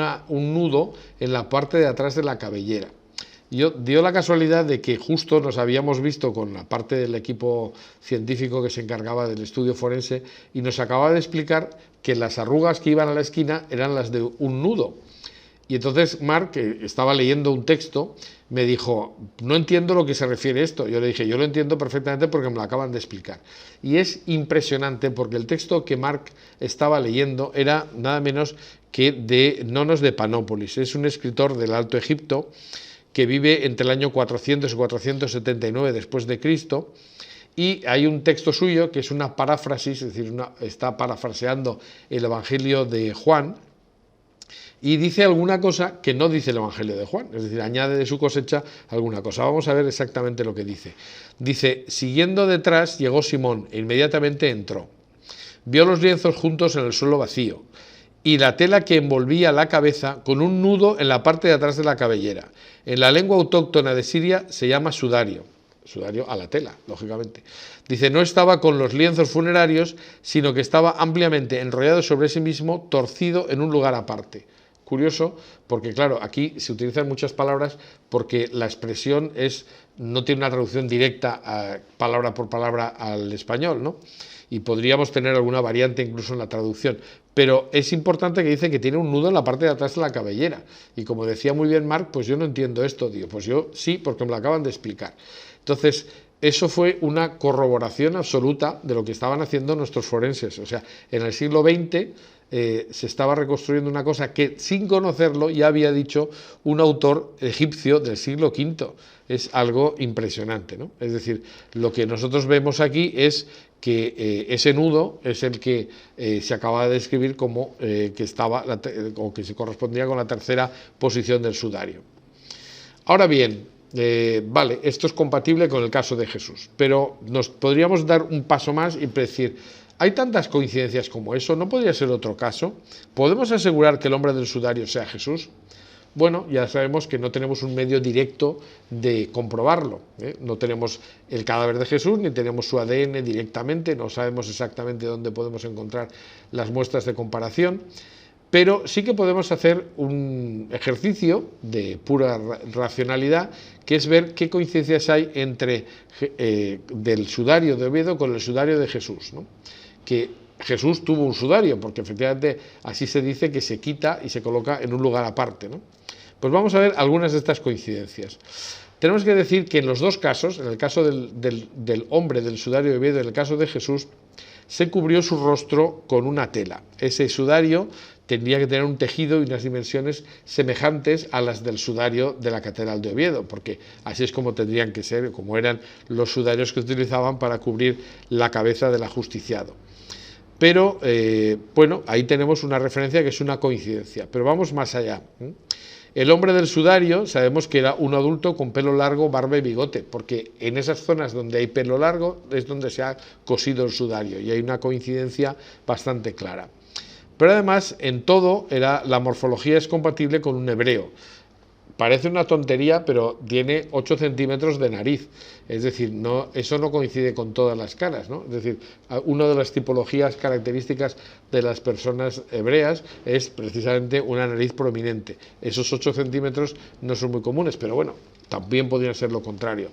nudo en la parte de atrás de la cabellera. Dio la casualidad de que justo nos habíamos visto con la parte del equipo científico que se encargaba del estudio forense y nos acababa de explicar que las arrugas que iban a la esquina eran las de un nudo. Y entonces Mark, que estaba leyendo un texto, me dijo, no entiendo lo que se refiere esto. Yo le dije, yo lo entiendo perfectamente porque me lo acaban de explicar. Y es impresionante porque el texto que Mark estaba leyendo era nada menos que de Nonos de Panópolis. Es un escritor del Alto Egipto que vive entre el año 400 y 479 después de Cristo. Y hay un texto suyo que es una paráfrasis, es decir, está parafraseando el Evangelio de Juan, y dice alguna cosa que no dice el Evangelio de Juan, es decir, añade de su cosecha alguna cosa. Vamos a ver exactamente lo que dice. Dice, siguiendo detrás llegó Simón e inmediatamente entró. Vio los lienzos juntos en el suelo vacío y la tela que envolvía la cabeza con un nudo en la parte de atrás de la cabellera. En la lengua autóctona de Siria se llama sudario a la tela, lógicamente. Dice, no estaba con los lienzos funerarios, sino que estaba ampliamente enrollado sobre sí mismo, torcido en un lugar aparte. Curioso, porque claro, aquí se utilizan muchas palabras porque la expresión no tiene una traducción directa palabra por palabra al español, ¿no? Y podríamos tener alguna variante incluso en la traducción, pero es importante que dice que tiene un nudo en la parte de atrás de la cabellera, y como decía muy bien Mark, pues yo no entiendo esto, digo, pues yo sí, porque me lo acaban de explicar. Entonces, eso fue una corroboración absoluta de lo que estaban haciendo nuestros forenses. O sea, en el siglo XX se estaba reconstruyendo una cosa que, sin conocerlo, ya había dicho un autor egipcio del siglo V. Es algo impresionante, ¿no? Es decir, lo que nosotros vemos aquí es que ese nudo es el que se acaba de describir como que estaba, o que se correspondía con la tercera posición del sudario. Ahora bien, vale, esto es compatible con el caso de Jesús, pero nos podríamos dar un paso más y decir, ¿hay tantas coincidencias como eso? ¿No podría ser otro caso? ¿Podemos asegurar que el hombre del sudario sea Jesús? Bueno, ya sabemos que no tenemos un medio directo de comprobarlo, ¿eh? No tenemos el cadáver de Jesús, ni tenemos su ADN directamente, no sabemos exactamente dónde podemos encontrar las muestras de comparación, pero sí que podemos hacer un ejercicio de pura racionalidad, que es ver qué coincidencias hay entre del sudario de Oviedo con el sudario de Jesús, ¿no? Que Jesús tuvo un sudario, porque efectivamente así se dice que se quita y se coloca en un lugar aparte, ¿no? Pues vamos a ver algunas de estas coincidencias. Tenemos que decir que en los dos casos, en el caso del hombre del sudario de Oviedo y en el caso de Jesús, se cubrió su rostro con una tela. Ese sudario tendría que tener un tejido y unas dimensiones semejantes a las del sudario de la Catedral de Oviedo, porque así es como tendrían que ser, como eran los sudarios que utilizaban para cubrir la cabeza del ajusticiado. Pero, bueno, ahí tenemos una referencia que es una coincidencia, pero vamos más allá. El hombre del sudario sabemos que era un adulto con pelo largo, barba y bigote, porque en esas zonas donde hay pelo largo es donde se ha cosido el sudario y hay una coincidencia bastante clara. Pero además, en todo, la morfología es compatible con un hebreo. Parece una tontería, pero tiene 8 centímetros de nariz. Es decir, eso no coincide con todas las caras, ¿no? Es decir, una de las tipologías características de las personas hebreas es precisamente una nariz prominente. Esos 8 centímetros no son muy comunes, pero bueno, también podría ser lo contrario.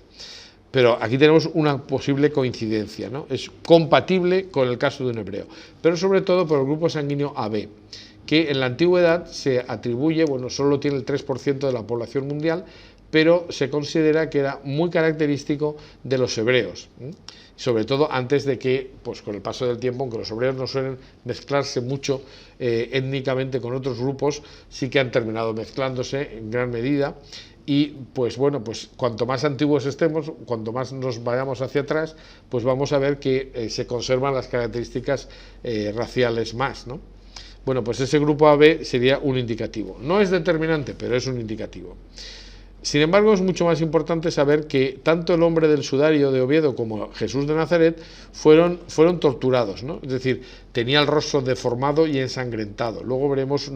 Pero aquí tenemos una posible coincidencia, ¿no? Es compatible con el caso de un hebreo, pero sobre todo por el grupo sanguíneo AB, que en la antigüedad se atribuye, bueno, solo tiene el 3% de la población mundial, pero se considera que era muy característico de los hebreos, sobre todo antes de que, pues con el paso del tiempo, aunque los hebreos no suelen mezclarse mucho étnicamente con otros grupos, sí que han terminado mezclándose en gran medida. Y pues bueno, pues cuanto más antiguos estemos, cuanto más nos vayamos hacia atrás, pues vamos a ver que se conservan las características raciales más, ¿no? Bueno, pues ese grupo AB sería un indicativo. No es determinante, pero es un indicativo. Sin embargo, es mucho más importante saber que tanto el hombre del sudario de Oviedo como Jesús de Nazaret fueron torturados, ¿no? Es decir, tenía el rostro deformado y ensangrentado. Luego veremos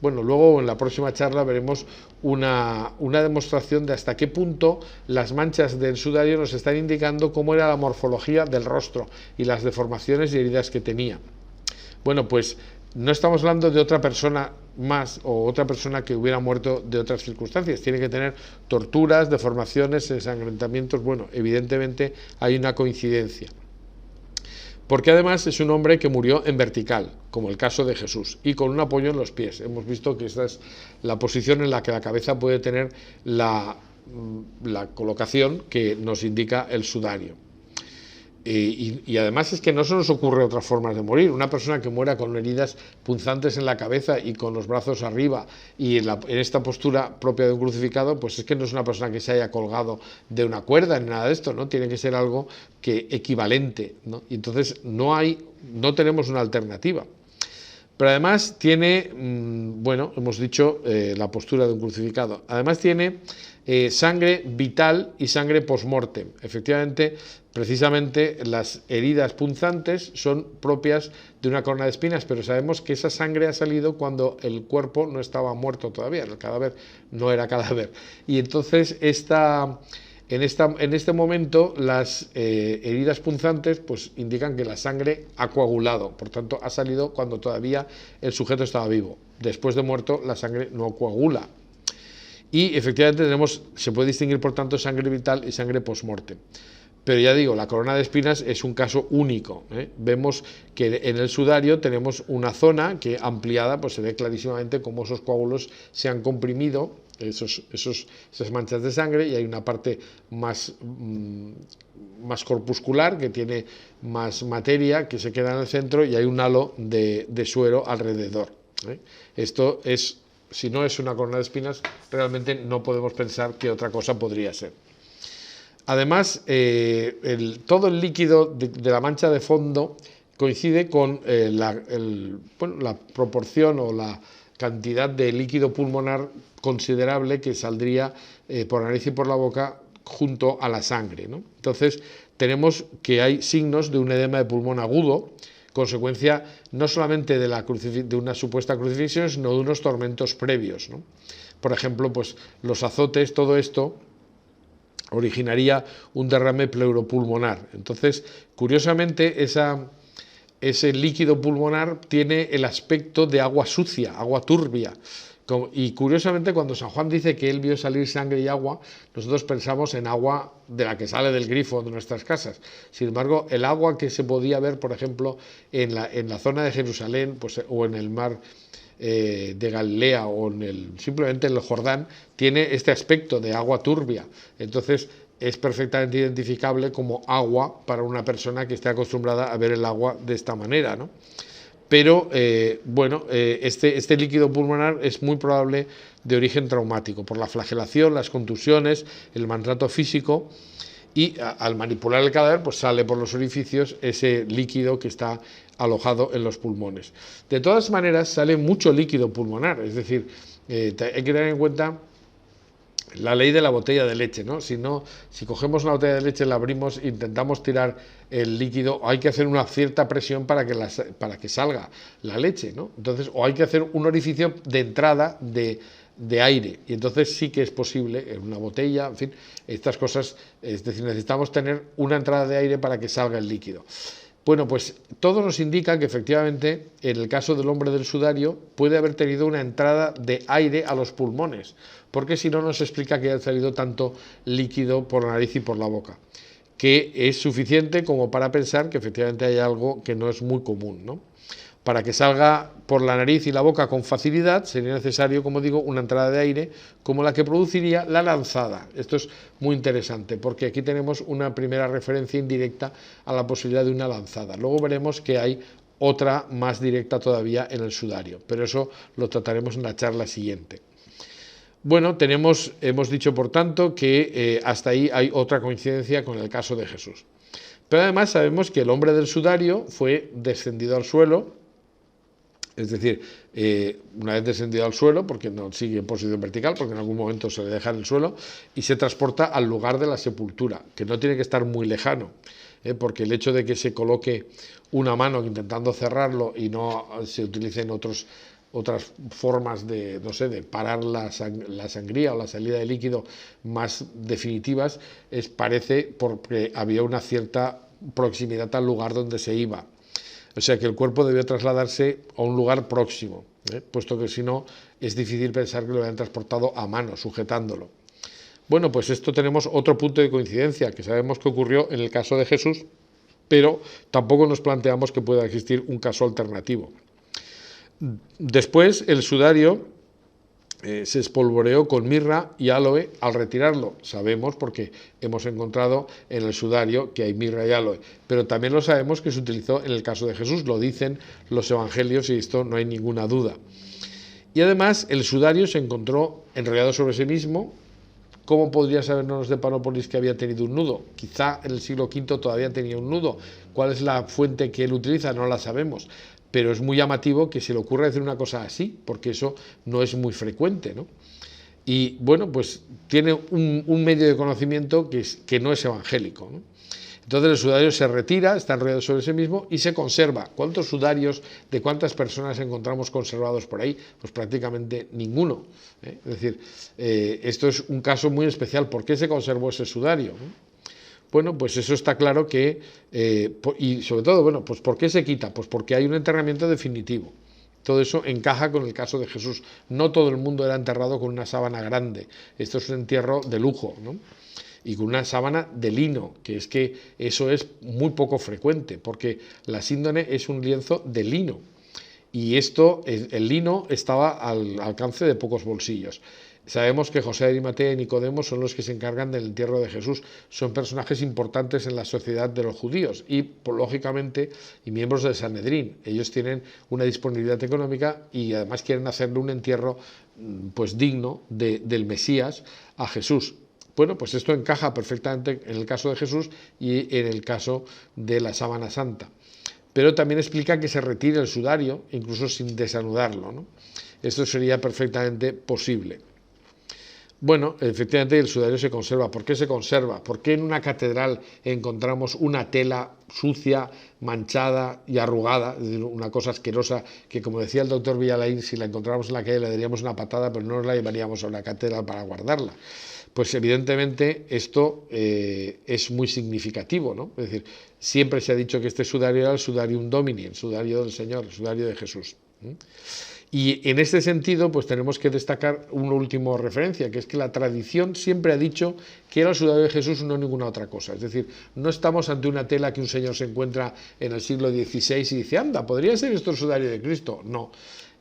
luego en la próxima charla veremos una demostración de hasta qué punto las manchas del sudario nos están indicando cómo era la morfología del rostro y las deformaciones y heridas que tenía. Bueno, pues no estamos hablando de otra persona más o otra persona que hubiera muerto de otras circunstancias. Tiene que tener torturas, deformaciones, ensangrentamientos. Bueno, evidentemente hay una coincidencia. Porque además es un hombre que murió en vertical, como el caso de Jesús, y con un apoyo en los pies. Hemos visto que esta es la posición en la que la cabeza puede tener la colocación que nos indica el sudario. Y además es que no se nos ocurre otras formas de morir. Una persona que muera con heridas punzantes en la cabeza y con los brazos arriba y en esta postura propia de un crucificado, pues es que no es una persona que se haya colgado de una cuerda ni nada de esto, ¿no? Tiene que ser algo equivalente, ¿no? Y entonces no tenemos una alternativa. Pero además tiene, hemos dicho la postura de un crucificado. Además tiene sangre vital y sangre post-mortem. Efectivamente, precisamente las heridas punzantes son propias de una corona de espinas, pero sabemos que esa sangre ha salido cuando el cuerpo no estaba muerto todavía, el cadáver no era cadáver. Y entonces en este momento las heridas punzantes pues indican que la sangre ha coagulado, por tanto ha salido cuando todavía el sujeto estaba vivo. Después de muerto la sangre no coagula. Y efectivamente se puede distinguir por tanto sangre vital y sangre post-mortem. Pero ya digo, la corona de espinas es un caso único, ¿eh? Vemos que en el sudario tenemos una zona que ampliada, pues se ve clarísimamente cómo esos coágulos se han comprimido esas manchas de sangre, y hay una parte más corpuscular que tiene más materia que se queda en el centro, y hay un halo de suero alrededor. Esto es, si no es una corona de espinas, realmente no podemos pensar que otra cosa podría ser. Además, todo el líquido de la mancha de fondo coincide con la proporción o la cantidad de líquido pulmonar considerable que saldría por la nariz y por la boca junto a la sangre, ¿no? Entonces, tenemos que hay signos de un edema de pulmón agudo, consecuencia no solamente de una supuesta crucifixión, sino de unos tormentos previos, ¿no? Por ejemplo, pues los azotes, todo esto originaría un derrame pleuropulmonar. Entonces, curiosamente, ese líquido pulmonar tiene el aspecto de agua sucia, agua turbia. Y curiosamente, cuando San Juan dice que él vio salir sangre y agua, nosotros pensamos en agua de la que sale del grifo de nuestras casas. Sin embargo, el agua que se podía ver, por ejemplo, en la zona de Jerusalén, pues, o en el mar de Galilea, o simplemente en el Jordán, tiene este aspecto de agua turbia. Entonces, es perfectamente identificable como agua para una persona que esté acostumbrada a ver el agua de esta manera, ¿no? Pero, este líquido pulmonar es muy probable de origen traumático, por la flagelación, las contusiones, el maltrato físico, y al manipular el cadáver, pues sale por los orificios ese líquido que está alojado en los pulmones. De todas maneras, sale mucho líquido pulmonar, es decir, hay que tener en cuenta la ley de la botella de leche, ¿no? Si cogemos una botella de leche, la abrimos, intentamos tirar el líquido, hay que hacer una cierta presión para que salga la leche, ¿no? Entonces, o hay que hacer un orificio de entrada de aire, y entonces sí que es posible en una botella, en fin, estas cosas, es decir, necesitamos tener una entrada de aire para que salga el líquido. Bueno, pues todo nos indica que efectivamente, en el caso del hombre del sudario, puede haber tenido una entrada de aire a los pulmones, porque si no nos explica que haya salido tanto líquido por la nariz y por la boca, que es suficiente como para pensar que efectivamente hay algo que no es muy común, ¿no? Para que salga por la nariz y la boca con facilidad, sería necesario, como digo, una entrada de aire como la que produciría la lanzada. Esto es muy interesante, porque aquí tenemos una primera referencia indirecta a la posibilidad de una lanzada. Luego veremos que hay otra más directa todavía en el sudario, pero eso lo trataremos en la charla siguiente. Bueno, hemos dicho, por tanto, que hasta ahí hay otra coincidencia con el caso de Jesús. Pero además sabemos que el hombre del sudario fue descendido al suelo, es decir, una vez descendido al suelo, porque no sigue en posición vertical, porque en algún momento se le deja en el suelo, y se transporta al lugar de la sepultura, que no tiene que estar muy lejano, porque el hecho de que se coloque una mano intentando cerrarlo y no se utilicen otras formas de parar la sangría o la salida de líquido más definitivas, parece porque había una cierta proximidad al lugar donde se iba. O sea que el cuerpo debió trasladarse a un lugar próximo, puesto que si no es difícil pensar que lo habían transportado a mano, sujetándolo. Bueno, pues esto tenemos otro punto de coincidencia, que sabemos que ocurrió en el caso de Jesús, pero tampoco nos planteamos que pueda existir un caso alternativo. Después, el sudario se espolvoreó con mirra y aloe al retirarlo. Sabemos porque hemos encontrado en el sudario que hay mirra y aloe, pero también lo sabemos que se utilizó en el caso de Jesús, lo dicen los evangelios y esto no hay ninguna duda. Y además el sudario se encontró enrollado sobre sí mismo. ¿Cómo podría sabernos de Panópolis que había tenido un nudo? Quizá en el siglo V todavía tenía un nudo. ¿Cuál es la fuente que él utiliza? No la sabemos. Pero es muy llamativo que se le ocurra decir una cosa así, porque eso no es muy frecuente, ¿no? Y bueno, pues tiene un medio de conocimiento que no es evangélico, ¿no? Entonces el sudario se retira, está enrollado sobre sí mismo y se conserva. ¿Cuántos sudarios de cuántas personas encontramos conservados por ahí? Pues prácticamente ninguno, ¿eh? Es decir, esto es un caso muy especial. ¿Por qué se conservó ese sudario, ¿no? Bueno, pues eso está claro que, y sobre todo, bueno, pues ¿por qué se quita? Pues porque hay un enterramiento definitivo. Todo eso encaja con el caso de Jesús. No todo el mundo era enterrado con una sábana grande. Esto es un entierro de lujo, ¿no? Y con una sábana de lino, que es que eso es muy poco frecuente, porque la síndone es un lienzo de lino. Y el lino estaba al alcance de pocos bolsillos. Sabemos que José de Arimatea y Nicodemo son los que se encargan del entierro de Jesús. Son personajes importantes en la sociedad de los judíos y, lógicamente, y miembros del Sanedrín. Ellos tienen una disponibilidad económica y además quieren hacerle un entierro pues digno del Mesías a Jesús. Bueno, pues esto encaja perfectamente en el caso de Jesús y en el caso de la sábana santa. Pero también explica que se retire el sudario, incluso sin desanudarlo, ¿no? Esto sería perfectamente posible. Bueno, efectivamente el sudario se conserva. ¿Por qué se conserva? ¿Por qué en una catedral encontramos una tela sucia, manchada y arrugada? Es decir, una cosa asquerosa que, como decía el doctor Villalain, si la encontráramos en la calle le daríamos una patada, pero no nos la llevaríamos a una catedral para guardarla. Pues evidentemente esto es muy significativo, ¿no? Es decir, siempre se ha dicho que este sudario era el sudarium Domini, el sudario del Señor, el sudario de Jesús. Y en este sentido, pues tenemos que destacar una última referencia, que es que la tradición siempre ha dicho que era el sudario de Jesús y no ninguna otra cosa. Es decir, no estamos ante una tela que un señor se encuentra en el siglo XVI y dice, anda, ¿podría ser esto el sudario de Cristo? No.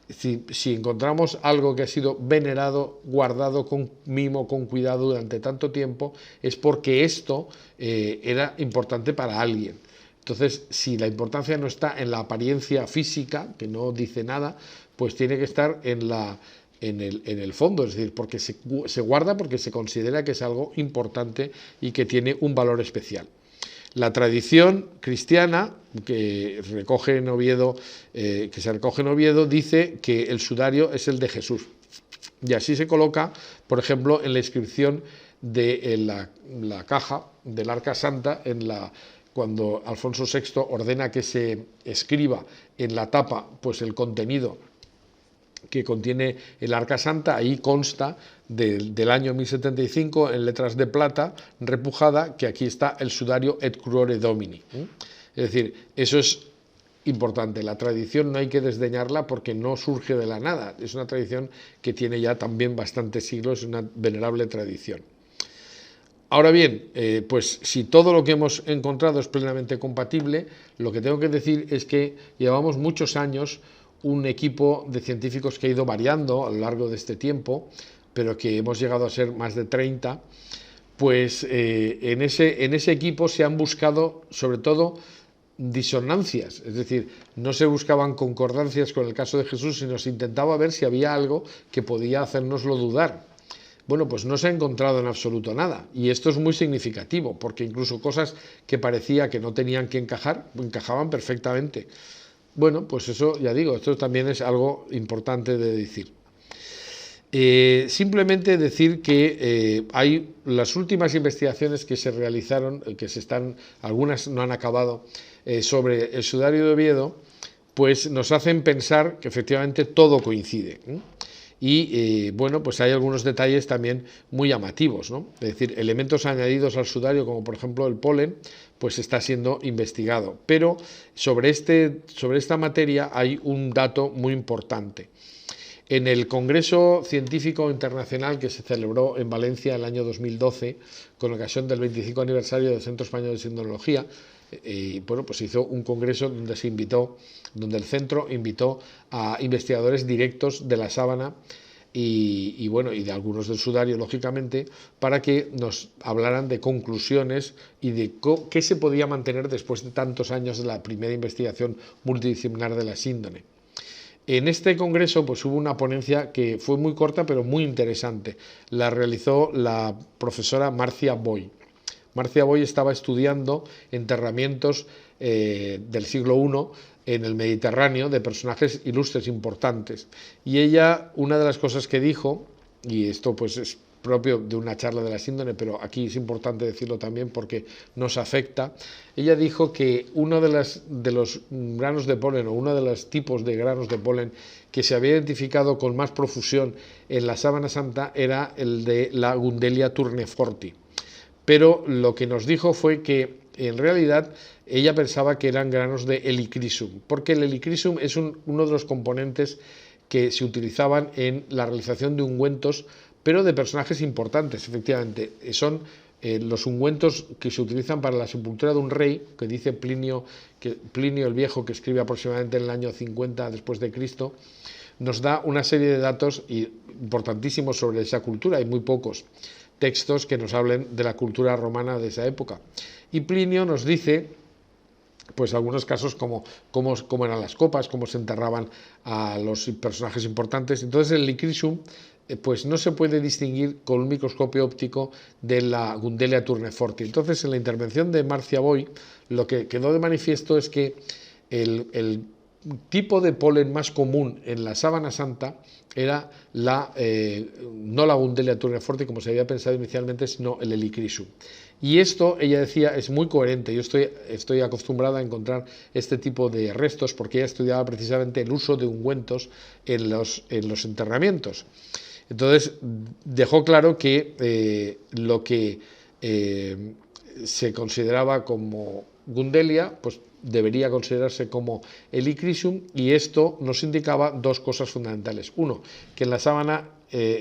Si encontramos algo que ha sido venerado, guardado con mimo, con cuidado durante tanto tiempo, es porque esto era importante para alguien. Entonces, si la importancia no está en la apariencia física, que no dice nada, pues tiene que estar en el fondo, es decir, porque se guarda porque se considera que es algo importante y que tiene un valor especial. La tradición cristiana que se recoge en Oviedo dice que el sudario es el de Jesús. Y así se coloca, por ejemplo, en la inscripción de la caja del Arca Santa, cuando Alfonso VI ordena que se escriba en la tapa pues el contenido que contiene el Arca Santa, ahí consta del año 1075 en letras de plata repujada que aquí está el sudario et cruore Domini. Es decir, eso es importante. La tradición no hay que desdeñarla porque no surge de la nada, es una tradición que tiene ya también bastantes siglos, es una venerable tradición. Ahora bien, pues si todo lo que hemos encontrado es plenamente compatible, lo que tengo que decir es que llevamos muchos años un equipo de científicos que ha ido variando a lo largo de este tiempo, pero que hemos llegado a ser más de 30, pues en ese equipo se han buscado sobre todo disonancias, es decir, no se buscaban concordancias con el caso de Jesús, sino se intentaba ver si había algo que podía hacérnoslo dudar. Bueno, pues no se ha encontrado en absoluto nada, y esto es muy significativo, porque incluso cosas que parecía que no tenían que encajar, encajaban perfectamente. Bueno, pues eso, ya digo, esto también es algo importante de decir. Simplemente decir que hay las últimas investigaciones que se realizaron, algunas no han acabado, sobre el sudario de Oviedo, pues nos hacen pensar que efectivamente todo coincide. Y bueno, pues hay algunos detalles también muy llamativos, ¿no? Es decir, elementos añadidos al sudario, como por ejemplo el polen, pues está siendo investigado. Pero sobre esta materia hay un dato muy importante. En el Congreso Científico Internacional que se celebró en Valencia el año 2012, con ocasión del 25 aniversario del Centro Español de Sindonología, bueno, pues se hizo un congreso donde el centro invitó a investigadores directos de la sábana y de algunos del sudario, lógicamente, para que nos hablaran de conclusiones y de qué se podía mantener después de tantos años de la primera investigación multidisciplinar de la síndone. En este congreso pues hubo una ponencia que fue muy corta pero muy interesante. La realizó la profesora Marcia Boy. Marcia Boy estaba estudiando enterramientos del siglo I en el Mediterráneo de personajes ilustres importantes. Y ella, una de las cosas que dijo, y esto pues es propio de una charla de la síndone, pero aquí es importante decirlo también porque nos afecta, ella dijo que uno de los granos de polen o uno de los tipos de granos de polen que se había identificado con más profusión en la sábana santa era el de la Gundelia turneforti. Pero lo que nos dijo fue que en realidad ella pensaba que eran granos de helichrysum, porque el helichrysum es uno de los componentes que se utilizaban en la realización de ungüentos, pero de personajes importantes, efectivamente. Son los ungüentos que se utilizan para la sepultura de un rey, que dice Plinio el Viejo, que escribe aproximadamente en el año 50 después de Cristo, nos da una serie de datos importantísimos sobre esa cultura. Hay muy pocos textos que nos hablen de la cultura romana de esa época. Y Plinio nos dice, pues algunos casos como eran las copas, cómo se enterraban a los personajes importantes. Entonces el Lycrisum pues no se puede distinguir con un microscopio óptico de la Gundelia turneforti. Entonces, en la intervención de Marcia Boy, lo que quedó de manifiesto es que el tipo de polen más común en la sábana santa era no la Gundelia turneforti, como se había pensado inicialmente, sino el Helichrysum. Y esto, ella decía, es muy coherente. Yo estoy acostumbrada a encontrar este tipo de restos porque ella estudiaba precisamente el uso de ungüentos en los enterramientos. Entonces, dejó claro que lo que se consideraba como Gundelia, pues debería considerarse como Helichrysum, y esto nos indicaba dos cosas fundamentales. Uno, que en la sábana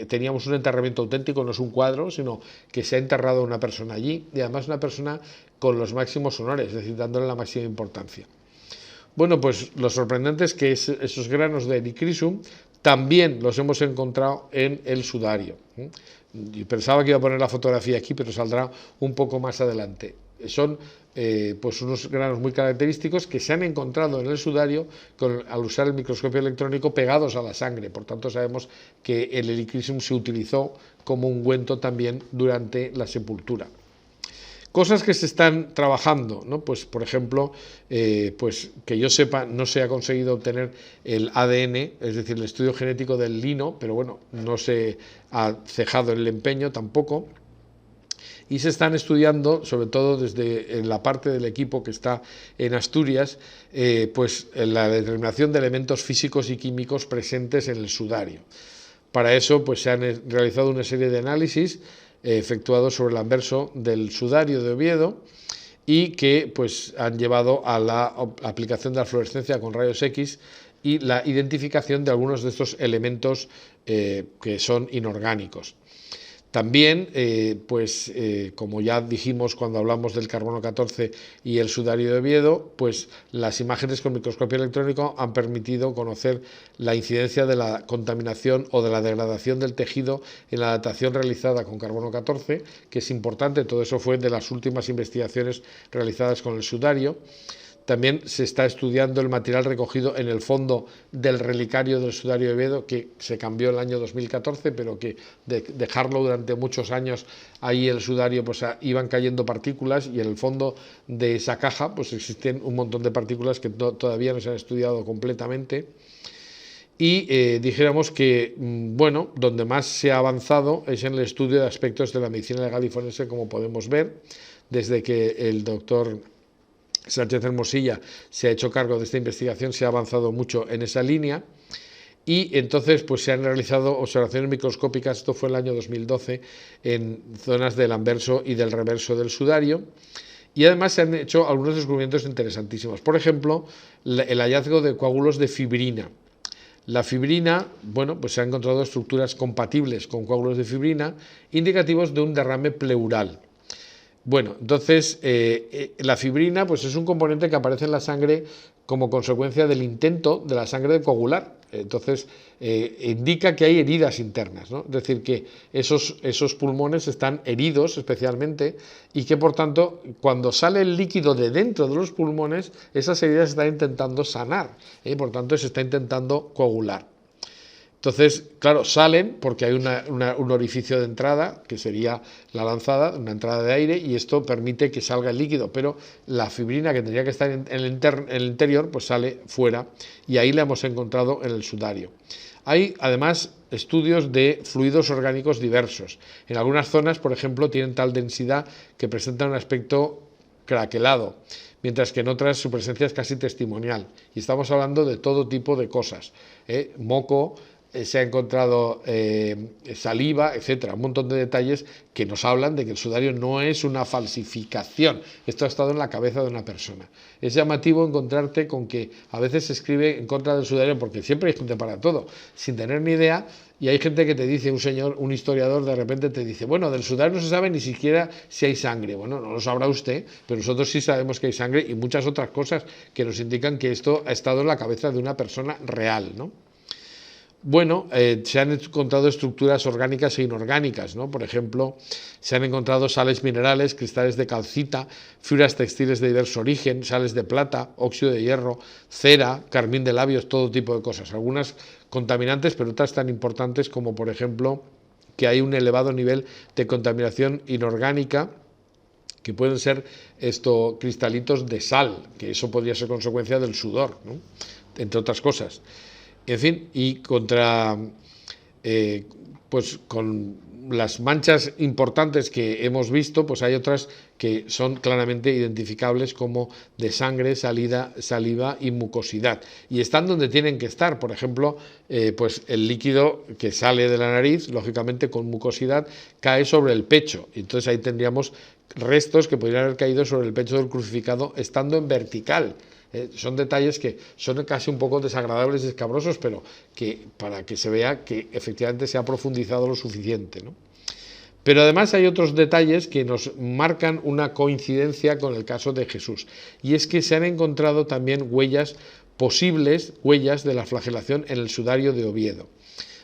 teníamos un enterramiento auténtico, no es un cuadro, sino que se ha enterrado una persona allí, y además una persona con los máximos honores, es decir, dándole la máxima importancia. Bueno, pues lo sorprendente es que esos granos de Helichrysum también los hemos encontrado en el sudario. Yo pensaba que iba a poner la fotografía aquí, pero saldrá un poco más adelante. Son pues unos granos muy característicos que se han encontrado en el sudario al usar el microscopio electrónico pegados a la sangre. Por tanto, sabemos que el Helichrysum se utilizó como ungüento también durante la sepultura. Cosas que se están trabajando, ¿no? Pues por ejemplo, pues que yo sepa, no se ha conseguido obtener el ADN, es decir, el estudio genético del lino, pero bueno, no se ha cejado el empeño tampoco. Y se están estudiando, sobre todo desde la parte del equipo que está en Asturias, pues la determinación de elementos físicos y químicos presentes en el sudario. Para eso, pues se han realizado una serie de análisis efectuados sobre el anverso del sudario de Oviedo y que pues han llevado a la aplicación de la fluorescencia con rayos X y la identificación de algunos de estos elementos que son inorgánicos. También, como ya dijimos cuando hablamos del carbono 14 y el sudario de Oviedo, pues las imágenes con microscopio electrónico han permitido conocer la incidencia de la contaminación o de la degradación del tejido en la datación realizada con carbono 14, que es importante. Todo eso fue de las últimas investigaciones realizadas con el sudario. También se está estudiando el material recogido en el fondo del relicario del sudario de Oviedo, que se cambió en el año 2014, pero que de dejarlo durante muchos años ahí el sudario, pues iban cayendo partículas, y en el fondo de esa caja pues existen un montón de partículas que todavía no se han estudiado completamente. Y dijéramos que, bueno, donde más se ha avanzado es en el estudio de aspectos de la medicina legal y forense, como podemos ver, desde que el doctor Sánchez Hermosilla se ha hecho cargo de esta investigación, se ha avanzado mucho en esa línea, y entonces pues se han realizado observaciones microscópicas, esto fue el año 2012, en zonas del anverso y del reverso del sudario, y además se han hecho algunos descubrimientos interesantísimos. Por ejemplo, el hallazgo de coágulos de fibrina. La fibrina, bueno, pues se han encontrado estructuras compatibles con coágulos de fibrina, indicativos de un derrame pleural. Bueno, entonces la fibrina pues es un componente que aparece en la sangre como consecuencia del intento de la sangre de coagular. Entonces indica que hay heridas internas, ¿no? Es decir, que esos pulmones están heridos especialmente, y que por tanto cuando sale el líquido de dentro de los pulmones, esas heridas se están intentando sanar, por tanto se está intentando coagular. Entonces, claro, salen porque hay un orificio de entrada, que sería la lanzada, una entrada de aire, y esto permite que salga el líquido, pero la fibrina, que tendría que estar en el interior, pues sale fuera, y ahí la hemos encontrado en el sudario. Hay además estudios de fluidos orgánicos diversos. En algunas zonas, por ejemplo, tienen tal densidad que presentan un aspecto craquelado, mientras que en otras su presencia es casi testimonial. Y estamos hablando de todo tipo de cosas, moco, se ha encontrado saliva, etcétera, un montón de detalles que nos hablan de que el sudario no es una falsificación. Esto ha estado en la cabeza de una persona. Es llamativo encontrarte con que a veces se escribe en contra del sudario, porque siempre hay gente para todo, sin tener ni idea, y hay gente que te dice, un historiador de repente te dice, bueno, del sudario no se sabe ni siquiera si hay sangre. Bueno, no lo sabrá usted, pero nosotros sí sabemos que hay sangre, y muchas otras cosas que nos indican que esto ha estado en la cabeza de una persona real, ¿no? Bueno, se han encontrado estructuras orgánicas e inorgánicas, ¿no? Por ejemplo, se han encontrado sales minerales, cristales de calcita, fibras textiles de diverso origen, sales de plata, óxido de hierro, cera, carmín de labios, todo tipo de cosas. Algunas contaminantes, pero otras tan importantes como, por ejemplo, que hay un elevado nivel de contaminación inorgánica, que pueden ser cristalitos de sal, que eso podría ser consecuencia del sudor, ¿no? Entre otras cosas. En fin, y pues con las manchas importantes que hemos visto, pues hay otras que son claramente identificables como de sangre, saliva y mucosidad. Y están donde tienen que estar. Por ejemplo, pues el líquido que sale de la nariz, lógicamente con mucosidad, cae sobre el pecho. Entonces ahí tendríamos restos que podrían haber caído sobre el pecho del crucificado estando en vertical. Son detalles que son casi un poco desagradables y escabrosos, pero que para que se vea que efectivamente se ha profundizado lo suficiente, ¿no? Pero además hay otros detalles que nos marcan una coincidencia con el caso de Jesús, y es que se han encontrado también posibles huellas de la flagelación en el sudario de Oviedo.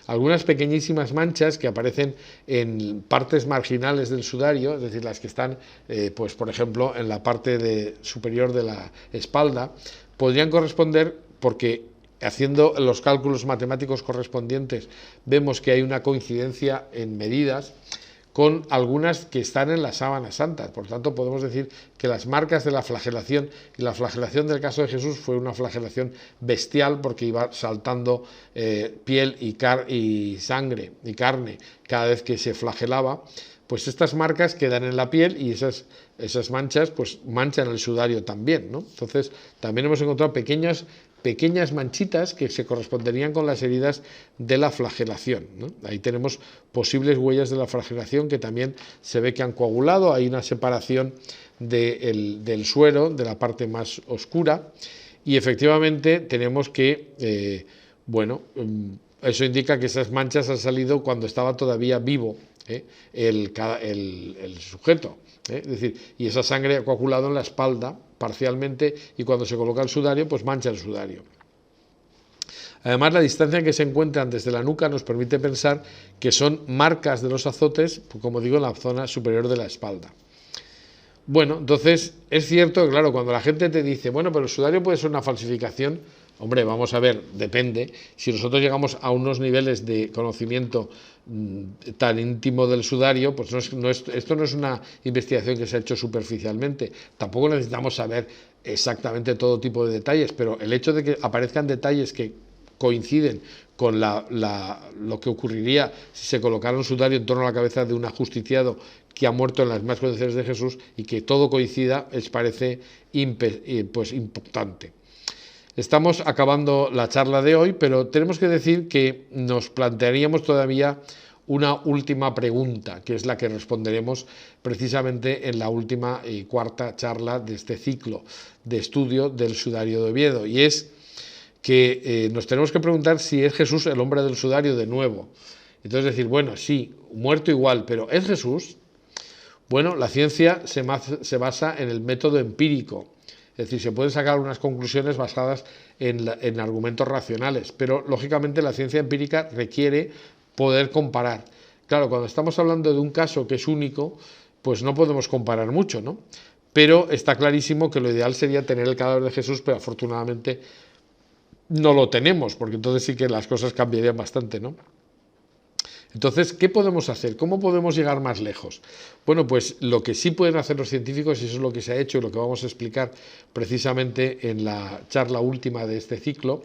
Algunas pequeñísimas manchas que aparecen en partes marginales del sudario, es decir, las que están, pues por ejemplo, en la parte superior de la espalda, podrían corresponder, porque haciendo los cálculos matemáticos correspondientes vemos que hay una coincidencia en medidas con algunas que están en la sábana santa. Por tanto, podemos decir que las marcas de la flagelación, y la flagelación del caso de Jesús fue una flagelación bestial, porque iba saltando piel y sangre y carne cada vez que se flagelaba. Pues estas marcas quedan en la piel, y esas manchas pues manchan el sudario también, ¿no? Entonces también hemos encontrado pequeñas manchitas que se corresponderían con las heridas de la flagelación, ¿no? Ahí tenemos posibles huellas de la flagelación que también se ve que han coagulado. Hay una separación del suero, de la parte más oscura, y efectivamente tenemos que, bueno, eso indica que esas manchas han salido cuando estaba todavía vivo el sujeto. Es decir, y esa sangre ha coagulado en la espalda parcialmente, y cuando se coloca el sudario, pues mancha el sudario. Además, la distancia en que se encuentran desde la nuca nos permite pensar que son marcas de los azotes, como digo, en la zona superior de la espalda. Bueno, entonces es cierto que, claro, cuando la gente te dice, bueno, pero el sudario puede ser una falsificación, hombre, vamos a ver, depende. Si nosotros llegamos a unos niveles de conocimiento tan íntimo del sudario, pues esto no es una investigación que se ha hecho superficialmente. Tampoco necesitamos saber exactamente todo tipo de detalles, pero el hecho de que aparezcan detalles que coinciden con lo que ocurriría si se colocara un sudario en torno a la cabeza de un ajusticiado que ha muerto en las mismas condiciones de Jesús, y que todo coincida, les parece pues importante. Estamos acabando la charla de hoy, pero tenemos que decir que nos plantearíamos todavía una última pregunta, que es la que responderemos precisamente en la última y cuarta charla de este ciclo de estudio del sudario de Oviedo, y es que nos tenemos que preguntar si es Jesús el hombre del sudario de nuevo. Entonces decir, bueno, sí, muerto igual, pero ¿es Jesús? Bueno, la ciencia se basa en el método empírico. Es decir, se pueden sacar unas conclusiones basadas en argumentos racionales, pero lógicamente la ciencia empírica requiere poder comparar. Claro, cuando estamos hablando de un caso que es único, pues no podemos comparar mucho, ¿no? Pero está clarísimo que lo ideal sería tener el cadáver de Jesús, pero afortunadamente no lo tenemos, porque entonces sí que las cosas cambiarían bastante, ¿no? Entonces, ¿qué podemos hacer? ¿Cómo podemos llegar más lejos? Bueno, pues lo que sí pueden hacer los científicos, y eso es lo que se ha hecho y lo que vamos a explicar precisamente en la charla última de este ciclo,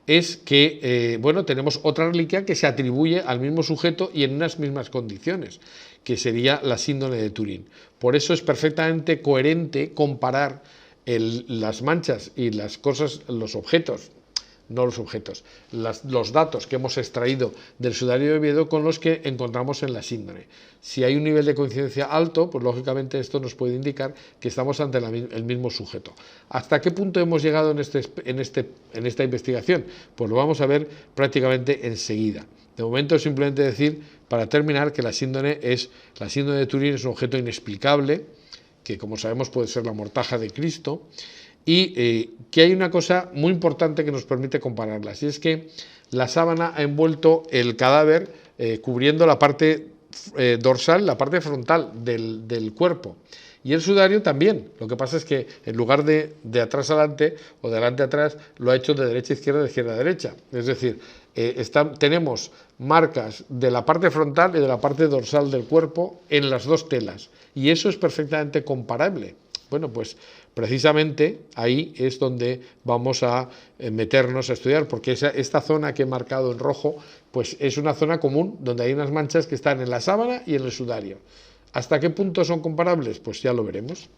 es que, bueno, tenemos otra reliquia que se atribuye al mismo sujeto y en unas mismas condiciones, que sería la síndrome de Turín. Por eso es perfectamente coherente comparar las manchas y las cosas, los objetos, los datos que hemos extraído del sudario de Oviedo con los que encontramos en la síndrome. Si hay un nivel de coincidencia alto, pues lógicamente esto nos puede indicar que estamos ante el mismo sujeto. ¿Hasta qué punto hemos llegado en esta investigación? Pues lo vamos a ver prácticamente enseguida. De momento, simplemente decir, para terminar, que la síndrome de Turín es un objeto inexplicable, que como sabemos puede ser la mortaja de Cristo, y que hay una cosa muy importante que nos permite compararlas, y es que la sábana ha envuelto el cadáver cubriendo la parte dorsal, la parte frontal del cuerpo. Y el sudario también. Lo que pasa es que en lugar de atrás adelante o de adelante a atrás, lo ha hecho de derecha a izquierda, de izquierda a derecha. Es decir, tenemos marcas de la parte frontal y de la parte dorsal del cuerpo en las dos telas. Y eso es perfectamente comparable. Bueno, pues precisamente ahí es donde vamos a meternos a estudiar, porque esta zona que he marcado en rojo, pues es una zona común donde hay unas manchas que están en la sábana y en el sudario. ¿Hasta qué punto son comparables? Pues ya lo veremos.